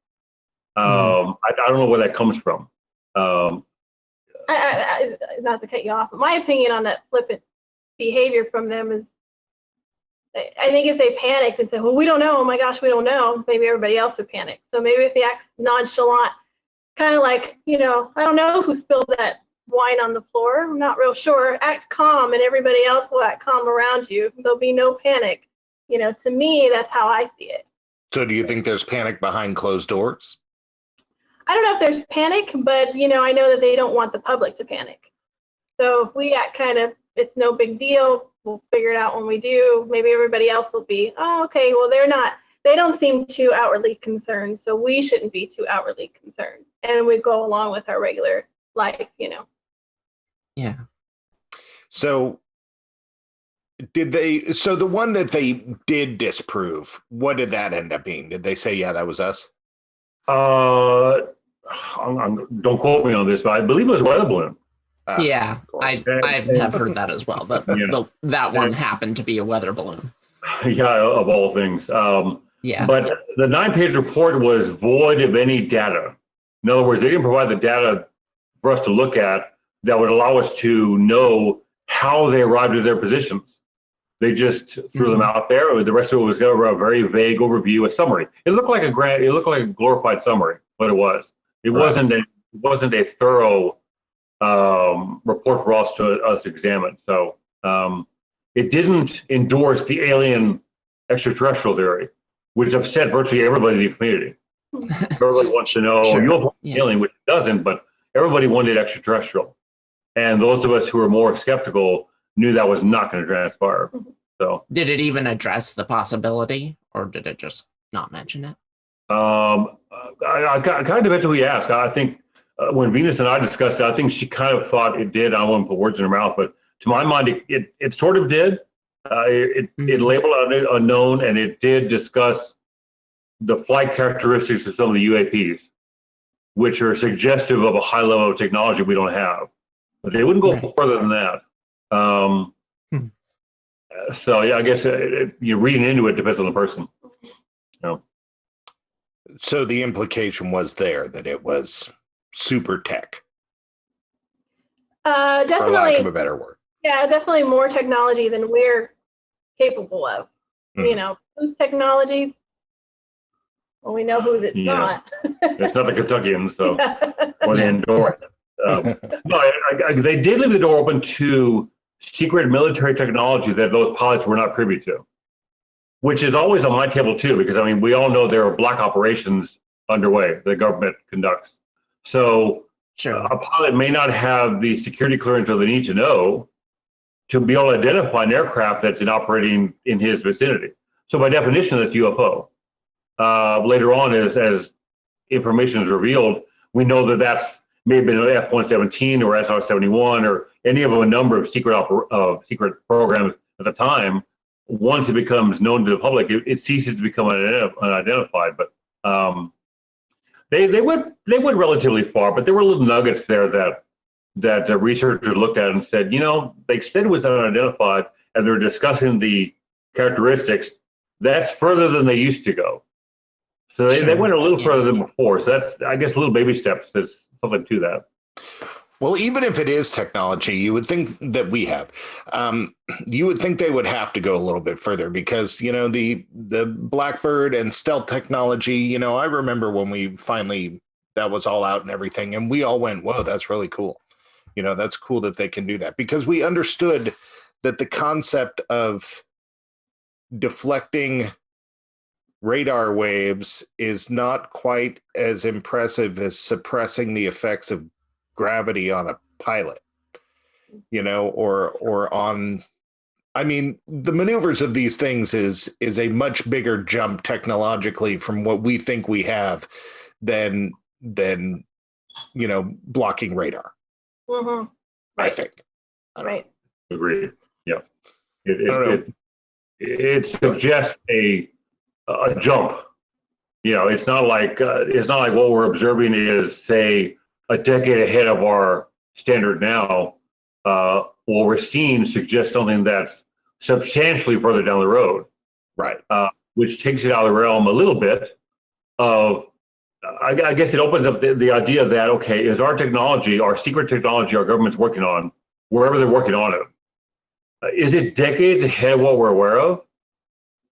[SPEAKER 6] I don't know where that comes from.
[SPEAKER 5] I not to cut you off, but my opinion on that flippant behavior from them is, I think if they panicked and said, well, we don't know, oh my gosh, we don't know, maybe everybody else would panic. So maybe if they act nonchalant, kind of like, I don't know who spilled that wine on the floor, I'm not real sure, act calm and everybody else will act calm around you. There'll be no panic. To me, that's how I see it.
[SPEAKER 1] So do you think there's panic behind closed doors?
[SPEAKER 5] I don't know if there's panic, but I know that they don't want the public to panic. So if we act kind of, it's no big deal, we'll figure it out when we do. Maybe everybody else will be, oh, okay, well, they don't seem too outwardly concerned, so we shouldn't be too outwardly concerned. And we go along with our regular life,
[SPEAKER 2] Yeah.
[SPEAKER 1] So so the one that they did disprove, what did that end up being? Did they say, yeah, that was us?
[SPEAKER 6] Don't quote me on this, but I believe it was weather balloon.
[SPEAKER 2] Yeah, I have heard that as well. That one happened to be a weather balloon.
[SPEAKER 6] Yeah, of all things.
[SPEAKER 2] Yeah.
[SPEAKER 6] But the 9-page report was void of any data. In other words, they didn't provide the data for us to look at that would allow us to know how they arrived at their positions. They just threw them out there. The rest of it was a very vague overview, a summary. It looked like a glorified summary, but it was. It wasn't a thorough report for us to examine. So it didn't endorse the alien extraterrestrial theory, which upset virtually everybody in the community. Everybody wants to know alien, which it doesn't, but everybody wanted extraterrestrial. And those of us who were more skeptical knew that was not going to transpire. So
[SPEAKER 2] did it even address the possibility, or did it just not mention it?
[SPEAKER 6] I kind of depends who we ask. I think when Venus and I discussed it, I think she kind of thought it did. I don't want to put words in her mouth, but to my mind, it sort of did. It labeled it unknown, and it did discuss the flight characteristics of some of the UAPs, which are suggestive of a high level of technology we don't have. But they wouldn't go further than that. So yeah, I guess you're reading into it depends on the person.
[SPEAKER 1] So the implication was there that it was super tech.
[SPEAKER 5] Definitely,
[SPEAKER 1] for lack of a better word.
[SPEAKER 5] Yeah, definitely more technology than we're capable of. Whose technology? Well, we know whose it's not.
[SPEAKER 6] It's not the Kentuckians, so or the Andorran. No, they did leave the door open to secret military technology that those pilots were not privy to, which is always on my table too, because we all know there are black operations underway the government conducts. So a pilot may not have the security clearance that they need to know to be able to identify an aircraft that's operating in his vicinity. So by definition, that's UFO. Later on, as information is revealed, we know that that's may have been an F-117 or SR-71 or any of a number of secret programs at the time. Once it becomes known to the public, it ceases to become unidentified. But they went relatively far, but there were little nuggets there that the researchers looked at and said, they said it was unidentified, and they're discussing the characteristics. That's further than they used to go. So they went a little further than before. So that's, I guess, little baby steps. There's something to that.
[SPEAKER 1] Well, even if it is technology, you would think that we have. You would think they would have to go a little bit further because, the Blackbird and stealth technology, I remember when we finally, that was all out and everything. And we all went, whoa, that's really cool. That's cool that they can do that because we understood that the concept of deflecting radar waves is not quite as impressive as suppressing the effects of gravity on a pilot, or on, the maneuvers of these things is a much bigger jump technologically from what we think we have than blocking radar.
[SPEAKER 5] Mm-hmm.
[SPEAKER 1] I think.
[SPEAKER 5] Right.
[SPEAKER 6] Agreed. Yeah. It suggests a jump. It's not like what we're observing is, say, a decade ahead of our standard now. What we're seeing suggests something that's substantially further down the road,
[SPEAKER 1] right?
[SPEAKER 6] Which takes it out of the realm a little bit of. I guess it opens up the idea that, okay, is our technology, our secret technology, our government's working on, wherever they're working on it, is it decades ahead of what we're aware of,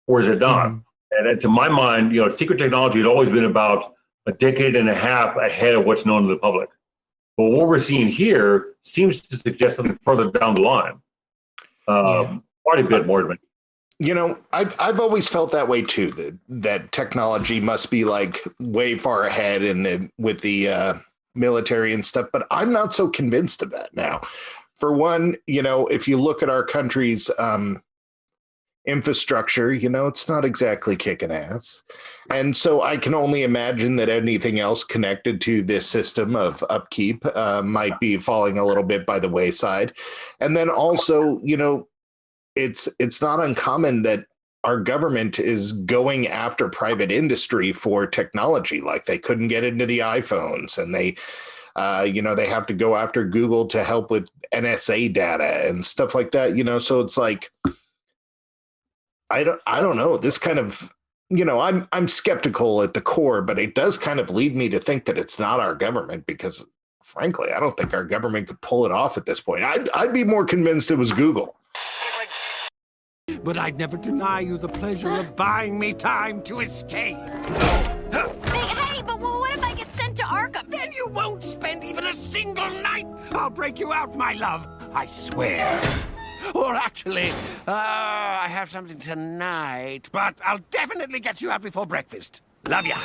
[SPEAKER 6] or is it not? Mm-hmm. And to my mind, secret technology has always been about a decade and a half ahead of what's known to the public. But what we're seeing here seems to suggest something further down the line, quite a bit more advanced.
[SPEAKER 1] I've always felt that way too. That technology must be like way far ahead with the military and stuff. But I'm not so convinced of that now. For one, if you look at our country's infrastructure, it's not exactly kicking ass. And so I can only imagine that anything else connected to this system of upkeep might be falling a little bit by the wayside. And then also, it's not uncommon that our government is going after private industry for technology. Like they couldn't get into the iPhones, and they have to go after Google to help with NSA data and stuff like that. So it's like, I don't know. This kind of, I'm skeptical at the core, but it does kind of lead me to think that it's not our government, because frankly, I don't think our government could pull it off at this point. I'd be more convinced it was Google.
[SPEAKER 7] But I'd never deny you the pleasure of buying me time to escape.
[SPEAKER 8] Hey, but what if I get sent to Arkham?
[SPEAKER 7] Then you won't spend even a single night. I'll break you out, my love. I swear. Or actually, I have something tonight, but I'll definitely get you out before breakfast. Love ya.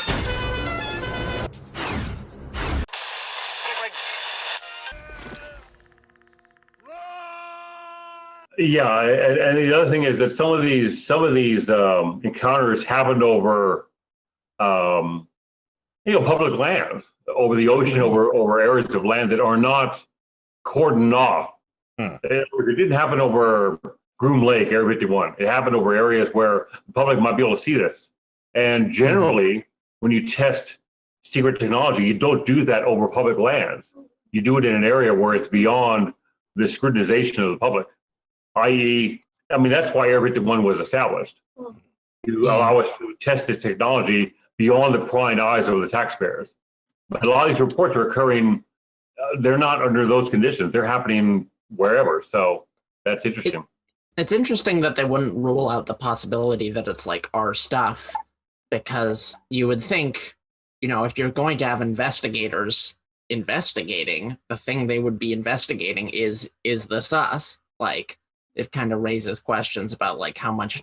[SPEAKER 6] Yeah, and the other thing is that some of these encounters happened over, public lands, over the ocean, over areas of land that are not cordoned off. It didn't happen over Groom Lake, Area 51. It happened over areas where the public might be able to see this. And generally, when you test secret technology, you don't do that over public lands. You do it in an area where it's beyond the scrutinization of the public. I.e., that's why Area 51 was established, to allow us to test this technology beyond the prying eyes of the taxpayers. But a lot of these reports are occurring, they're not under those conditions. They're happening wherever. So that's interesting.
[SPEAKER 2] It's interesting that they wouldn't rule out the possibility that it's like our stuff, because you would think, if you're going to have investigators investigating, the thing they would be investigating is this us? Like, it kind of raises questions about like how much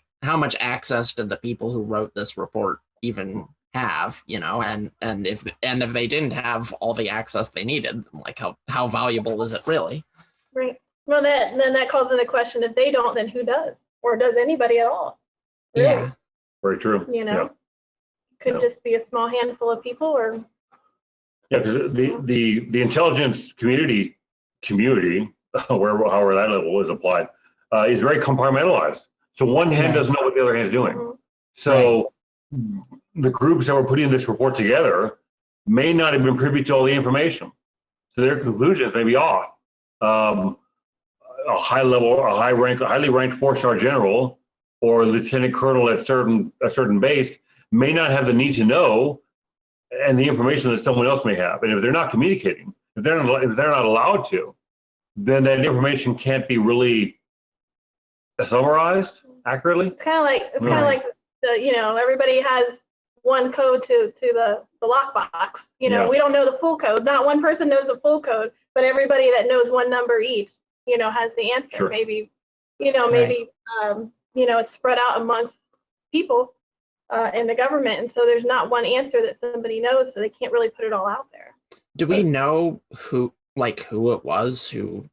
[SPEAKER 2] access did the people who wrote this report even have, and if they didn't have all the access they needed, like how valuable is it really?
[SPEAKER 5] Right. Well, then that calls into question, if they don't, then who does? Or does anybody at all? Really?
[SPEAKER 2] Yeah.
[SPEAKER 6] Very true.
[SPEAKER 5] Could just be a small handful of people, or
[SPEAKER 6] because the intelligence community, however that level is applied, is very compartmentalized. So one hand doesn't know what the other hand is doing. So the groups that were putting this report together may not have been privy to all the information. So their conclusions may be off. A highly ranked 4-star general or lieutenant colonel at a certain base may not have the need to know, and the information that someone else may have. And if they're not communicating, if they're not allowed to, then that information can't be really summarized accurately.
[SPEAKER 5] It's kind of like everybody has one code to the lockbox. We don't know the full code. Not one person knows the full code, but everybody that knows one number each, has the answer.
[SPEAKER 6] Sure.
[SPEAKER 5] Maybe it's spread out amongst people in the government, and so there's not one answer that somebody knows, so they can't really put it all out there.
[SPEAKER 2] Do we know who it was who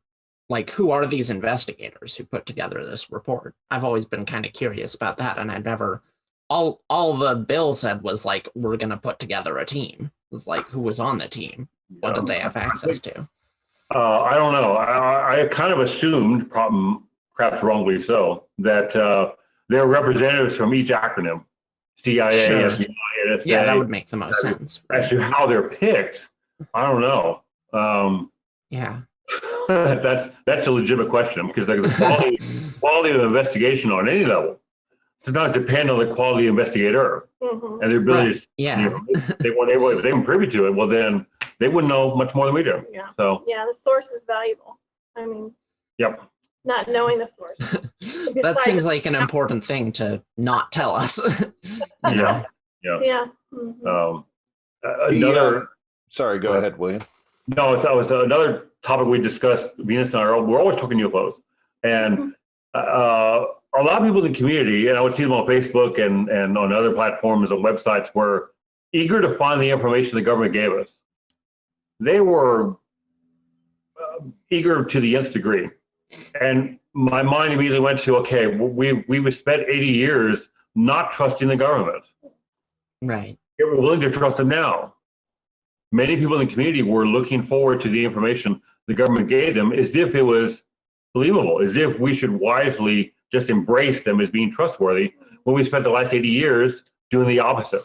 [SPEAKER 2] are these investigators who put together this report? I've always been kind of curious about that, and I'd never. All the bill said was like, we're going to put together a team. It was like, who was on the team? What did they have access to?
[SPEAKER 6] I don't know. I kind of assumed, perhaps wrongly so, that there are representatives from each acronym, CIA,
[SPEAKER 2] Sure.
[SPEAKER 6] SCI, NSA.
[SPEAKER 2] Yeah, that would make the most sense.
[SPEAKER 6] As to how they're picked, I don't know.
[SPEAKER 2] Yeah.
[SPEAKER 6] That's a legitimate question, because the quality of investigation on any level sometimes depend on the quality investigator and their ability to, if they weren't privy to it, well, then they wouldn't know much more than we do.
[SPEAKER 5] Yeah.
[SPEAKER 6] So
[SPEAKER 5] the source is valuable.
[SPEAKER 6] Yep.
[SPEAKER 5] Not knowing the source.
[SPEAKER 2] That seems like an important thing to not tell us.
[SPEAKER 6] Yeah.
[SPEAKER 5] Yeah.
[SPEAKER 1] Sorry, go ahead, William.
[SPEAKER 6] No, that was another topic we discussed. Venus and I we're always talking UFOs, and a lot of people in the community, and I would see them on Facebook and on other platforms and websites, were eager to find the information the government gave us. They were eager to the nth degree. And my mind immediately went to, okay, we've spent 80 years not trusting the government.
[SPEAKER 2] Right.
[SPEAKER 6] We're willing to trust them now. Many people in the community were looking forward to the information the government gave them as if it was believable, as if we should wisely just embrace them as being trustworthy, when we spent the last 80 years doing the opposite.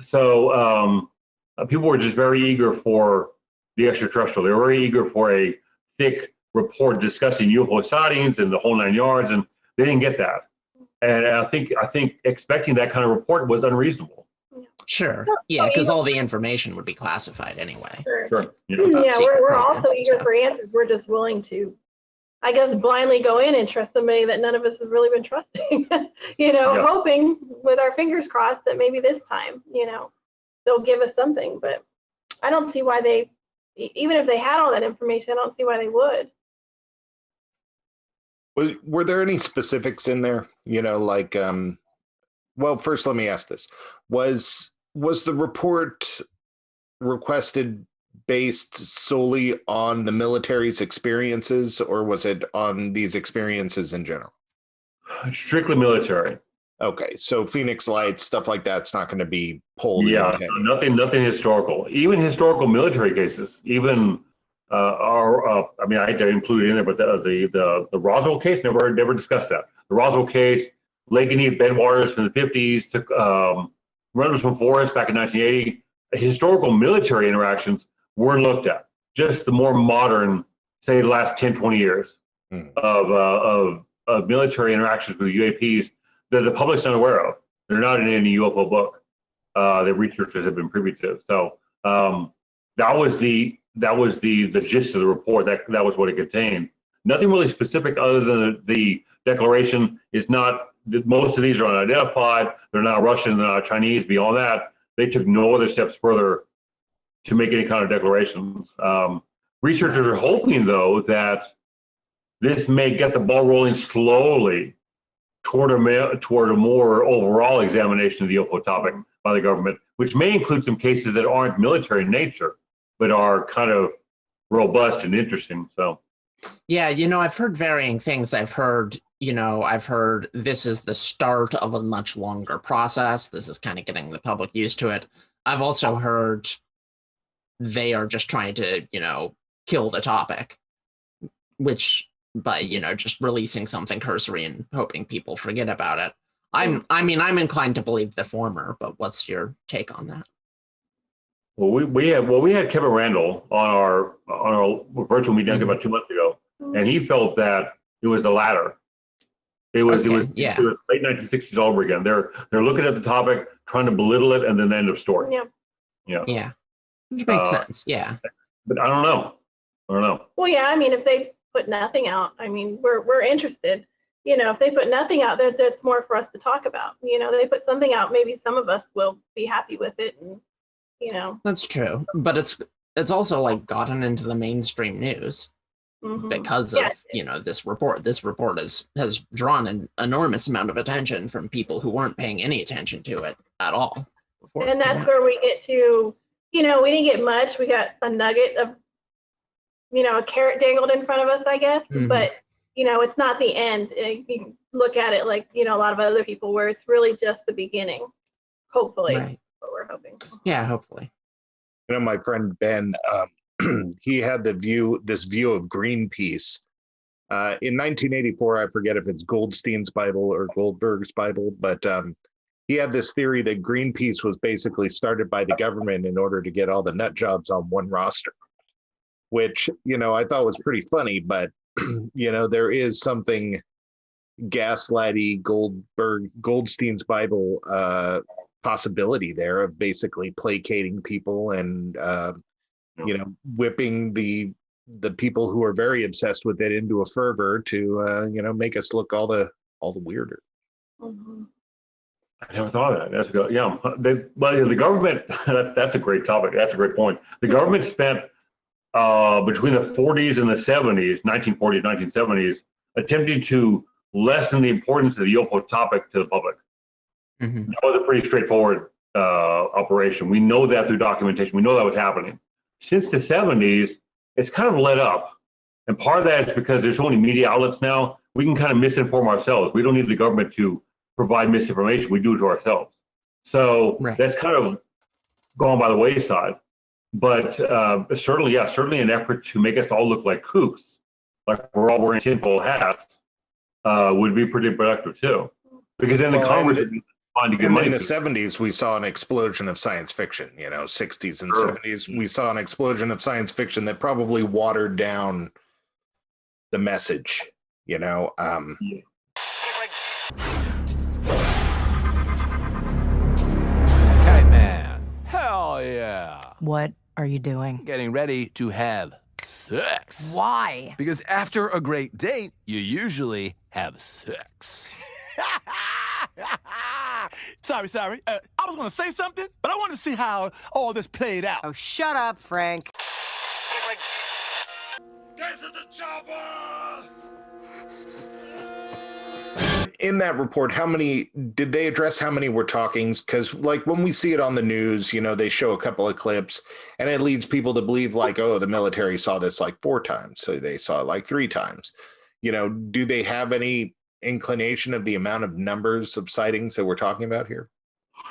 [SPEAKER 6] So people were just very eager for the extraterrestrial. They were very eager for a thick report discussing UFO sightings and the whole 9 yards, and they didn't get that. And I think expecting that kind of report was unreasonable.
[SPEAKER 2] Sure. Yeah, because all the information would be classified anyway.
[SPEAKER 6] Sure.
[SPEAKER 5] Yeah, we're also eager for answers. We're just willing to, I guess, blindly go in and trust somebody that none of us has really been trusting. Hoping with our fingers crossed that maybe this time, they'll give us something. But I don't see why they, even if they had all that information, I don't see why they would.
[SPEAKER 1] Were there any specifics in there? Well, first, let me ask this. Was the report requested based solely on the military's experiences, or was it on these experiences in general?
[SPEAKER 6] Strictly military.
[SPEAKER 1] Okay, so Phoenix Lights, stuff like that's not going to be pulled.
[SPEAKER 6] Yeah, nothing historical. Even historical military cases. Even I hate to include it in there, but the Roswell case never discussed that. The Roswell case, Lake and Eve bedwaters from the 50s, took runners from Forest back in 1980. Historical military interactions were looked at. Just the more modern, say, the last 10, 20 years of military interactions with UAPs that the public's not aware of. They're not in any UFO book that researchers have been privy to. So that was the gist of the report. That was what it contained. Nothing really specific other than the declaration is not. Most of these are unidentified. They're not Russian. They're not Chinese. Beyond that, they took no other steps further to make any kind of declarations. Researchers are hoping, though, that this may get the ball rolling slowly toward a more overall examination of the UFO topic by the government, which may include some cases that aren't military in nature, but are kind of robust and interesting. So,
[SPEAKER 2] yeah, I've heard varying things. I've heard this is the start of a much longer process. This is kind of getting the public used to it. I've also heard they are just trying to, kill the topic, which by, just releasing something cursory and hoping people forget about it. I'm inclined to believe the former, but what's your take on that?
[SPEAKER 6] Well, we had Kevin Randall on our virtual meeting about 2 months ago, and he felt that it was the latter. It was late 1960s all over again. They're looking at the topic, trying to belittle it, and then the end of story.
[SPEAKER 2] Yeah, which makes sense. Yeah,
[SPEAKER 6] but I don't know.
[SPEAKER 5] Well, yeah, if they put nothing out, we're interested. If they put nothing out, that's more for us to talk about. They put something out, maybe some of us will be happy with it, and
[SPEAKER 2] that's true. But it's also gotten into the mainstream news. Because of this report. This report has drawn an enormous amount of attention from people who weren't paying any attention to it at all before.
[SPEAKER 5] And that's where we get to, we didn't get much. We got a nugget of, a carrot dangled in front of us, I guess. But it's not the end. You look at it like a lot of other people, where it's really just the beginning. Hopefully,
[SPEAKER 2] right.
[SPEAKER 5] What we're hoping.
[SPEAKER 2] Yeah, hopefully.
[SPEAKER 1] My friend Ben. He had this view of Greenpeace. In 1984, I forget if it's Goldstein's Bible or Goldberg's Bible, but he had this theory that Greenpeace was basically started by the government in order to get all the nut jobs on one roster, which, I thought was pretty funny, but, there is something gaslighty Goldstein's Bible possibility there of basically placating people and, whipping the people who are very obsessed with it into a fervor to, make us look all the weirder.
[SPEAKER 6] I never thought of that. That's good. Yeah. The government, that's a great topic. That's a great point. The government spent between the 40s and the 70s, 1940s, 1970s, attempting to lessen the importance of the UFO topic to the public.
[SPEAKER 2] Mm-hmm.
[SPEAKER 6] That was a pretty straightforward operation. We know that through documentation. We know that was happening. Since the 70s, it's kind of let up. And part of that is because there's so many media outlets now, we can kind of misinform ourselves. We don't need the government to provide misinformation. We do it to ourselves. So that's kind of gone by the wayside. But certainly an effort to make us all look like kooks, like we're all wearing tinfoil hats, would be pretty productive too. Because then the Congress would be fine to get money.
[SPEAKER 1] In the 70s, we saw an explosion of science fiction. 60s and 70s, we saw an explosion of science fiction that probably watered down the message.
[SPEAKER 7] Okay, man. Hell yeah.
[SPEAKER 9] What are you doing?
[SPEAKER 7] Getting ready to have sex.
[SPEAKER 9] Why?
[SPEAKER 7] Because after a great date, you usually have sex. Sorry. I was going to say something, but I wanted to see how all this played out.
[SPEAKER 9] Oh, shut up, Frank.
[SPEAKER 7] Get to the chopper!
[SPEAKER 1] In that report, did they address how many were talking? Because like when we see it on the news, they show a couple of clips and it leads people to believe like, oh, the military saw this like 4 times. So they saw it like 3 times. Do they have any inclination of the amount of numbers of sightings that we're talking about here?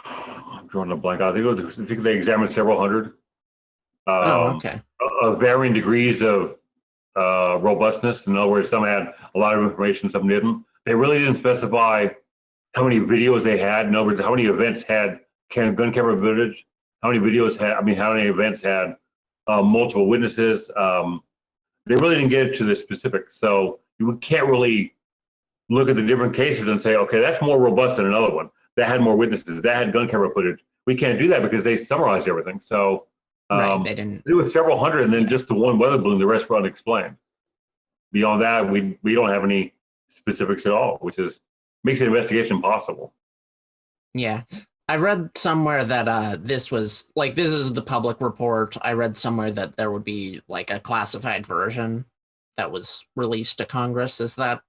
[SPEAKER 6] I'm drawing a blank. I think they examined several hundred.
[SPEAKER 2] Okay.
[SPEAKER 6] Of varying degrees of robustness. In other words, some had a lot of information, some didn't. They really didn't specify how many videos they had. In other words, how many events had gun camera footage, how many events had multiple witnesses. They really didn't get to the specifics. So you can't really look at the different cases and say, okay, that's more robust than another one. That had more witnesses, that had gun camera footage. We can't do that because they summarized everything. So
[SPEAKER 2] they didn't.
[SPEAKER 6] It was several hundred, and then just the one weather balloon, the rest were unexplained. Beyond that, we don't have any specifics at all, which makes an investigation possible.
[SPEAKER 2] Yeah. I read somewhere that this is the public report. I read somewhere that there would be like a classified version that was released to Congress. Is that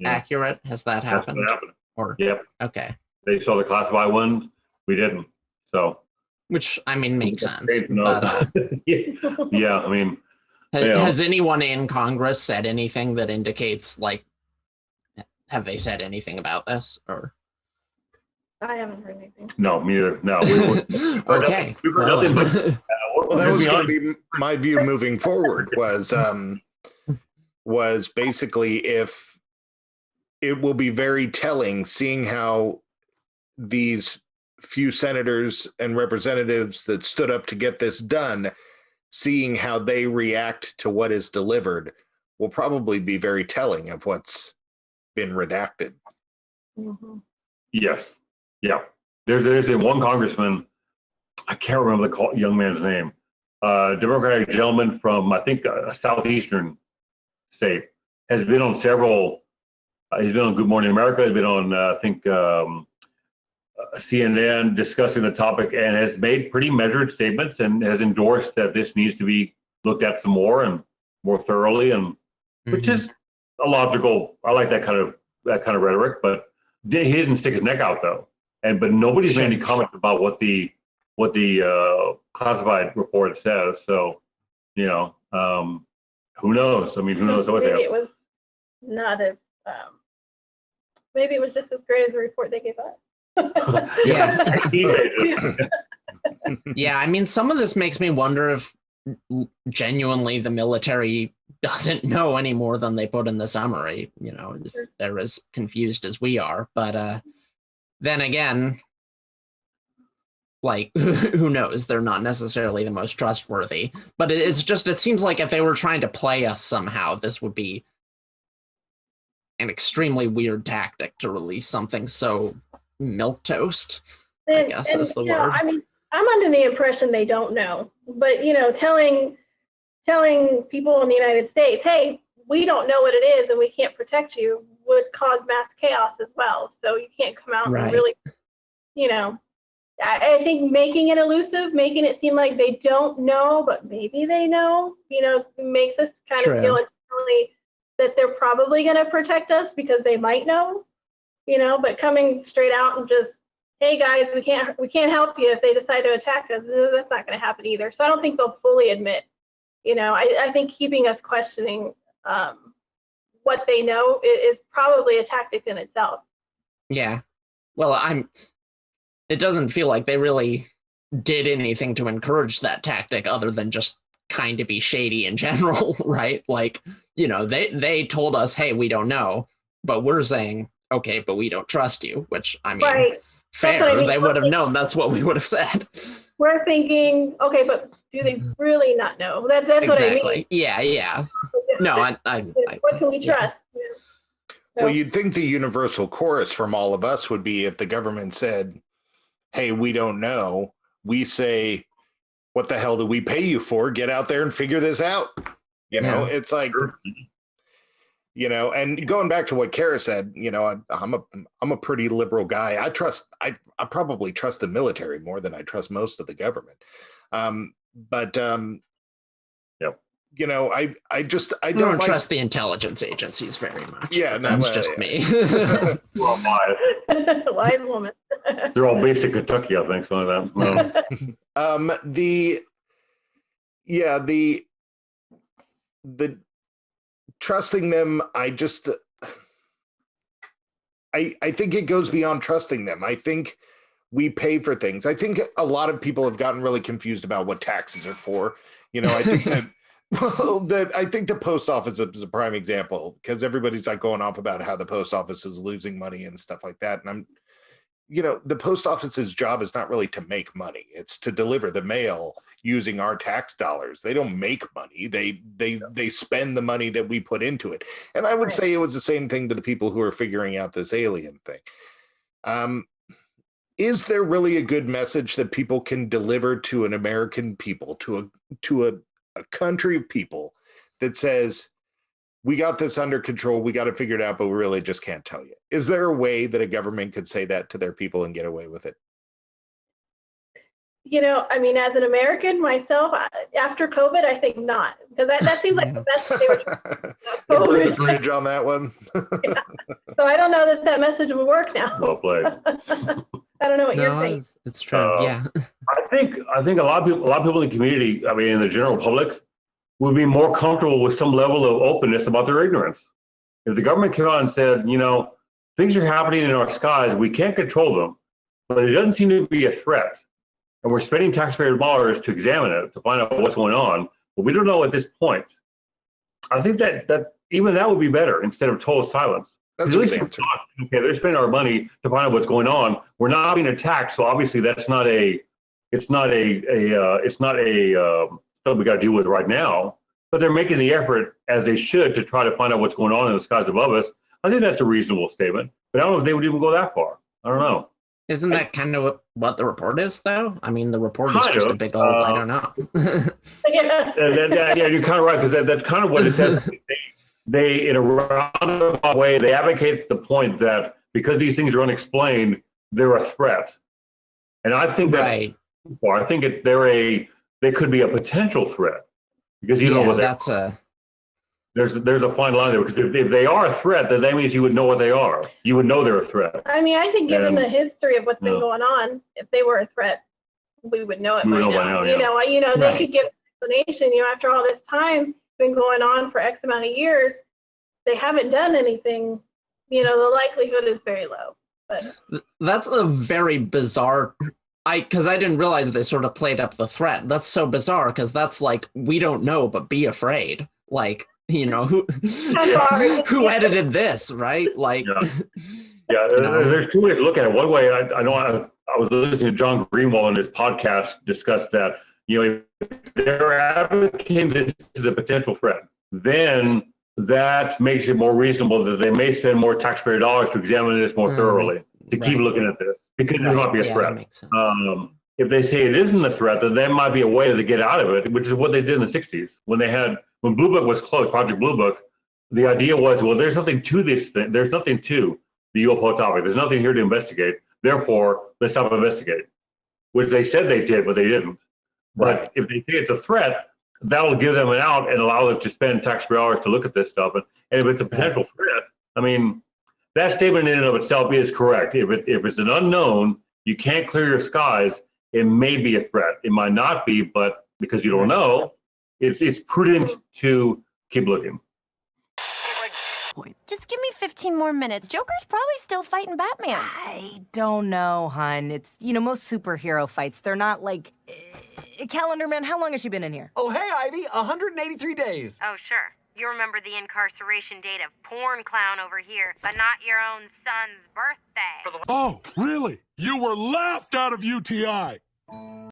[SPEAKER 2] accurate? Has that happened?
[SPEAKER 6] That's what happened.
[SPEAKER 2] Or
[SPEAKER 6] yep.
[SPEAKER 2] Okay.
[SPEAKER 6] They saw the classified one. We didn't. So.
[SPEAKER 2] Which makes sense. But,
[SPEAKER 6] yeah, I mean.
[SPEAKER 2] Has anyone in Congress said anything that indicates have they said anything about this or?
[SPEAKER 5] I haven't heard anything.
[SPEAKER 6] No, me neither. No.
[SPEAKER 2] Okay.
[SPEAKER 1] Well, that was going to be my view moving forward. Was basically if it will be very telling seeing how these few senators and representatives that stood up to get this done, seeing how they react to what is delivered will probably be very telling of what's been redacted.
[SPEAKER 5] Mm-hmm.
[SPEAKER 6] Yes. Yeah. There's one congressman, I can't remember the young man's name, Democratic gentleman from, I think, a southeastern state, has been on several, he's been on Good Morning America, he's been on, I think, CNN discussing the topic and has made pretty measured statements and has endorsed that this needs to be looked at some more and more thoroughly, and which is a logical. I like that kind of rhetoric, but he didn't stick his neck out though, but nobody's made any comments about what the classified report says. So, who knows? I mean, who knows what
[SPEAKER 5] maybe it was not as maybe it was just as great as the report they gave us.
[SPEAKER 2] Yeah. Yeah, I mean, some of this makes me wonder if genuinely the military doesn't know any more than they put in the summary. If they're as confused as we are. But then again, who knows? They're not necessarily the most trustworthy. But it seems like if they were trying to play us somehow, this would be an extremely weird tactic to release something so milquetoast, I guess is the word.
[SPEAKER 5] I mean, I'm under the impression they don't know, but telling people in the United States, hey, we don't know what it is and we can't protect you, would cause mass chaos as well. So you can't come out and really, I think making it elusive, making it seem like they don't know, but maybe they know, makes us kind of feel internally that they're probably going to protect us because they might know, but coming straight out and just, hey guys, we can't help you if they decide to attack us, that's not going to happen either. So I don't think they'll fully admit, I think keeping us questioning what they know is probably a tactic in itself.
[SPEAKER 2] Yeah. Well, it doesn't feel like they really did anything to encourage that tactic other than just kind of be shady in general, right? Like, they told us, hey, we don't know, but we're saying, okay, but we don't trust you, which, I mean,
[SPEAKER 5] right.
[SPEAKER 2] Fair. I mean. They would have known. That's what we would have said.
[SPEAKER 5] We're thinking, okay, but do they really not know? That's
[SPEAKER 2] Exactly.
[SPEAKER 5] what I mean.
[SPEAKER 2] Yeah. No,
[SPEAKER 5] what can we trust? Yeah.
[SPEAKER 1] Well, you'd think the universal chorus from all of us would be if the government said, hey, we don't know, we say, what the hell do we pay you for? Get out there and figure this out. It's like, and going back to what Kara said, I'm a pretty liberal guy. I probably trust the military more than I trust most of the government. I don't
[SPEAKER 2] trust the intelligence agencies very much.
[SPEAKER 1] Yeah, no,
[SPEAKER 2] that's just me.
[SPEAKER 6] Well,
[SPEAKER 5] wise woman.
[SPEAKER 6] They're all based in Kentucky, I think. So that. No.
[SPEAKER 1] The trusting them, I think it goes beyond trusting them. I think we pay for things. I think a lot of people have gotten really confused about what taxes are for. I think that I think the post office is a prime example because everybody's like going off about how the post office is losing money and stuff like that. And the post office's job is not really to make money. It's to deliver the mail using our tax dollars. They don't make money. They spend the money that we put into it. And I would say it was the same thing to the people who are figuring out this alien thing. Is there really a good message that people can deliver to an American people, to a country of people that says, we got this under control, we got to figure it out, but we really just can't tell you? Is there a way that a government could say that to their people and get away with it?
[SPEAKER 5] As an American myself, after COVID, I think not, because that seems like the best they were
[SPEAKER 1] over the bridge on that one.
[SPEAKER 5] Yeah. So I don't know that message would work now.
[SPEAKER 6] Well played.
[SPEAKER 5] I don't know what you're saying.
[SPEAKER 2] It's true. Yeah.
[SPEAKER 6] I think a lot of people in the community, in the general public, would be more comfortable with some level of openness about their ignorance. If the government came out and said, things are happening in our skies, we can't control them, but it doesn't seem to be a threat. And we're spending taxpayer dollars to examine it, to find out what's going on, but we don't know at this point. I think that even that would be better instead of total silence.
[SPEAKER 1] That's
[SPEAKER 6] at least
[SPEAKER 1] the answer.
[SPEAKER 6] Okay, they're spending our money to find out what's going on. We're not being attacked, so obviously that's not something we got to deal with right now. But they're making the effort, as they should, to try to find out what's going on in the skies above us. I think that's a reasonable statement, but I don't know if they would even go that far. I don't know.
[SPEAKER 2] Isn't that kind of what the report is, though? The report is just a big old, I don't know.
[SPEAKER 6] Yeah, you're kind of right, because that's kind of what it says. They, in a roundabout way, they advocate the point that because these things are unexplained, they're a threat. And I think that's
[SPEAKER 2] right.
[SPEAKER 6] I think they could be a potential threat, because you know what
[SPEAKER 2] that's
[SPEAKER 6] there's a fine line there, because if they are a threat, then that means you would know what they are. You would know they're a threat.
[SPEAKER 5] I think given the history of what's been going on, if they were a threat, we would know it by now. They could give an explanation. After all this time been going on for X amount of years, they haven't done anything. The likelihood is very low. But
[SPEAKER 2] that's a very bizarre. Because I didn't realize they sort of played up the threat. That's so bizarre, because that's like, we don't know, but be afraid. Like, who edited this, right? Like,
[SPEAKER 6] there's two ways to look at it. One way, I know I was listening to John Greenwald on his podcast discuss that, if they're advocating this as a potential threat, then that makes it more reasonable that they may spend more taxpayer dollars to examine this more thoroughly, to keep looking at this, because it might be a threat. If they say it isn't a threat, then that might be a way to get out of it, which is what they did in the 60s. When Blue Book was closed, Project Blue Book, the idea was, well, there's nothing to this thing. There's nothing to the UFO topic. There's nothing here to investigate. Therefore, let's stop investigating, which they said they did, but they didn't. But if they say it's a threat, that'll give them an out and allow them to spend taxpayer hours to look at this stuff. And if it's a potential threat, I mean, that statement in and of itself is correct. If it's an unknown, you can't clear your skies. It may be a threat. It might not be, but because you don't know, it's prudent to keep looking.
[SPEAKER 8] Just give me 15 more minutes. Joker's probably still fighting Batman.
[SPEAKER 9] I don't know, hun. It's, most superhero fights, they're not like... Calendar Man, how long has she been in here?
[SPEAKER 10] Oh, hey, Ivy, 183 days.
[SPEAKER 8] Oh, sure. You remember the incarceration date of Porn Clown over here, but not your own son's birthday.
[SPEAKER 11] Oh, really? You were laughed out of UTI.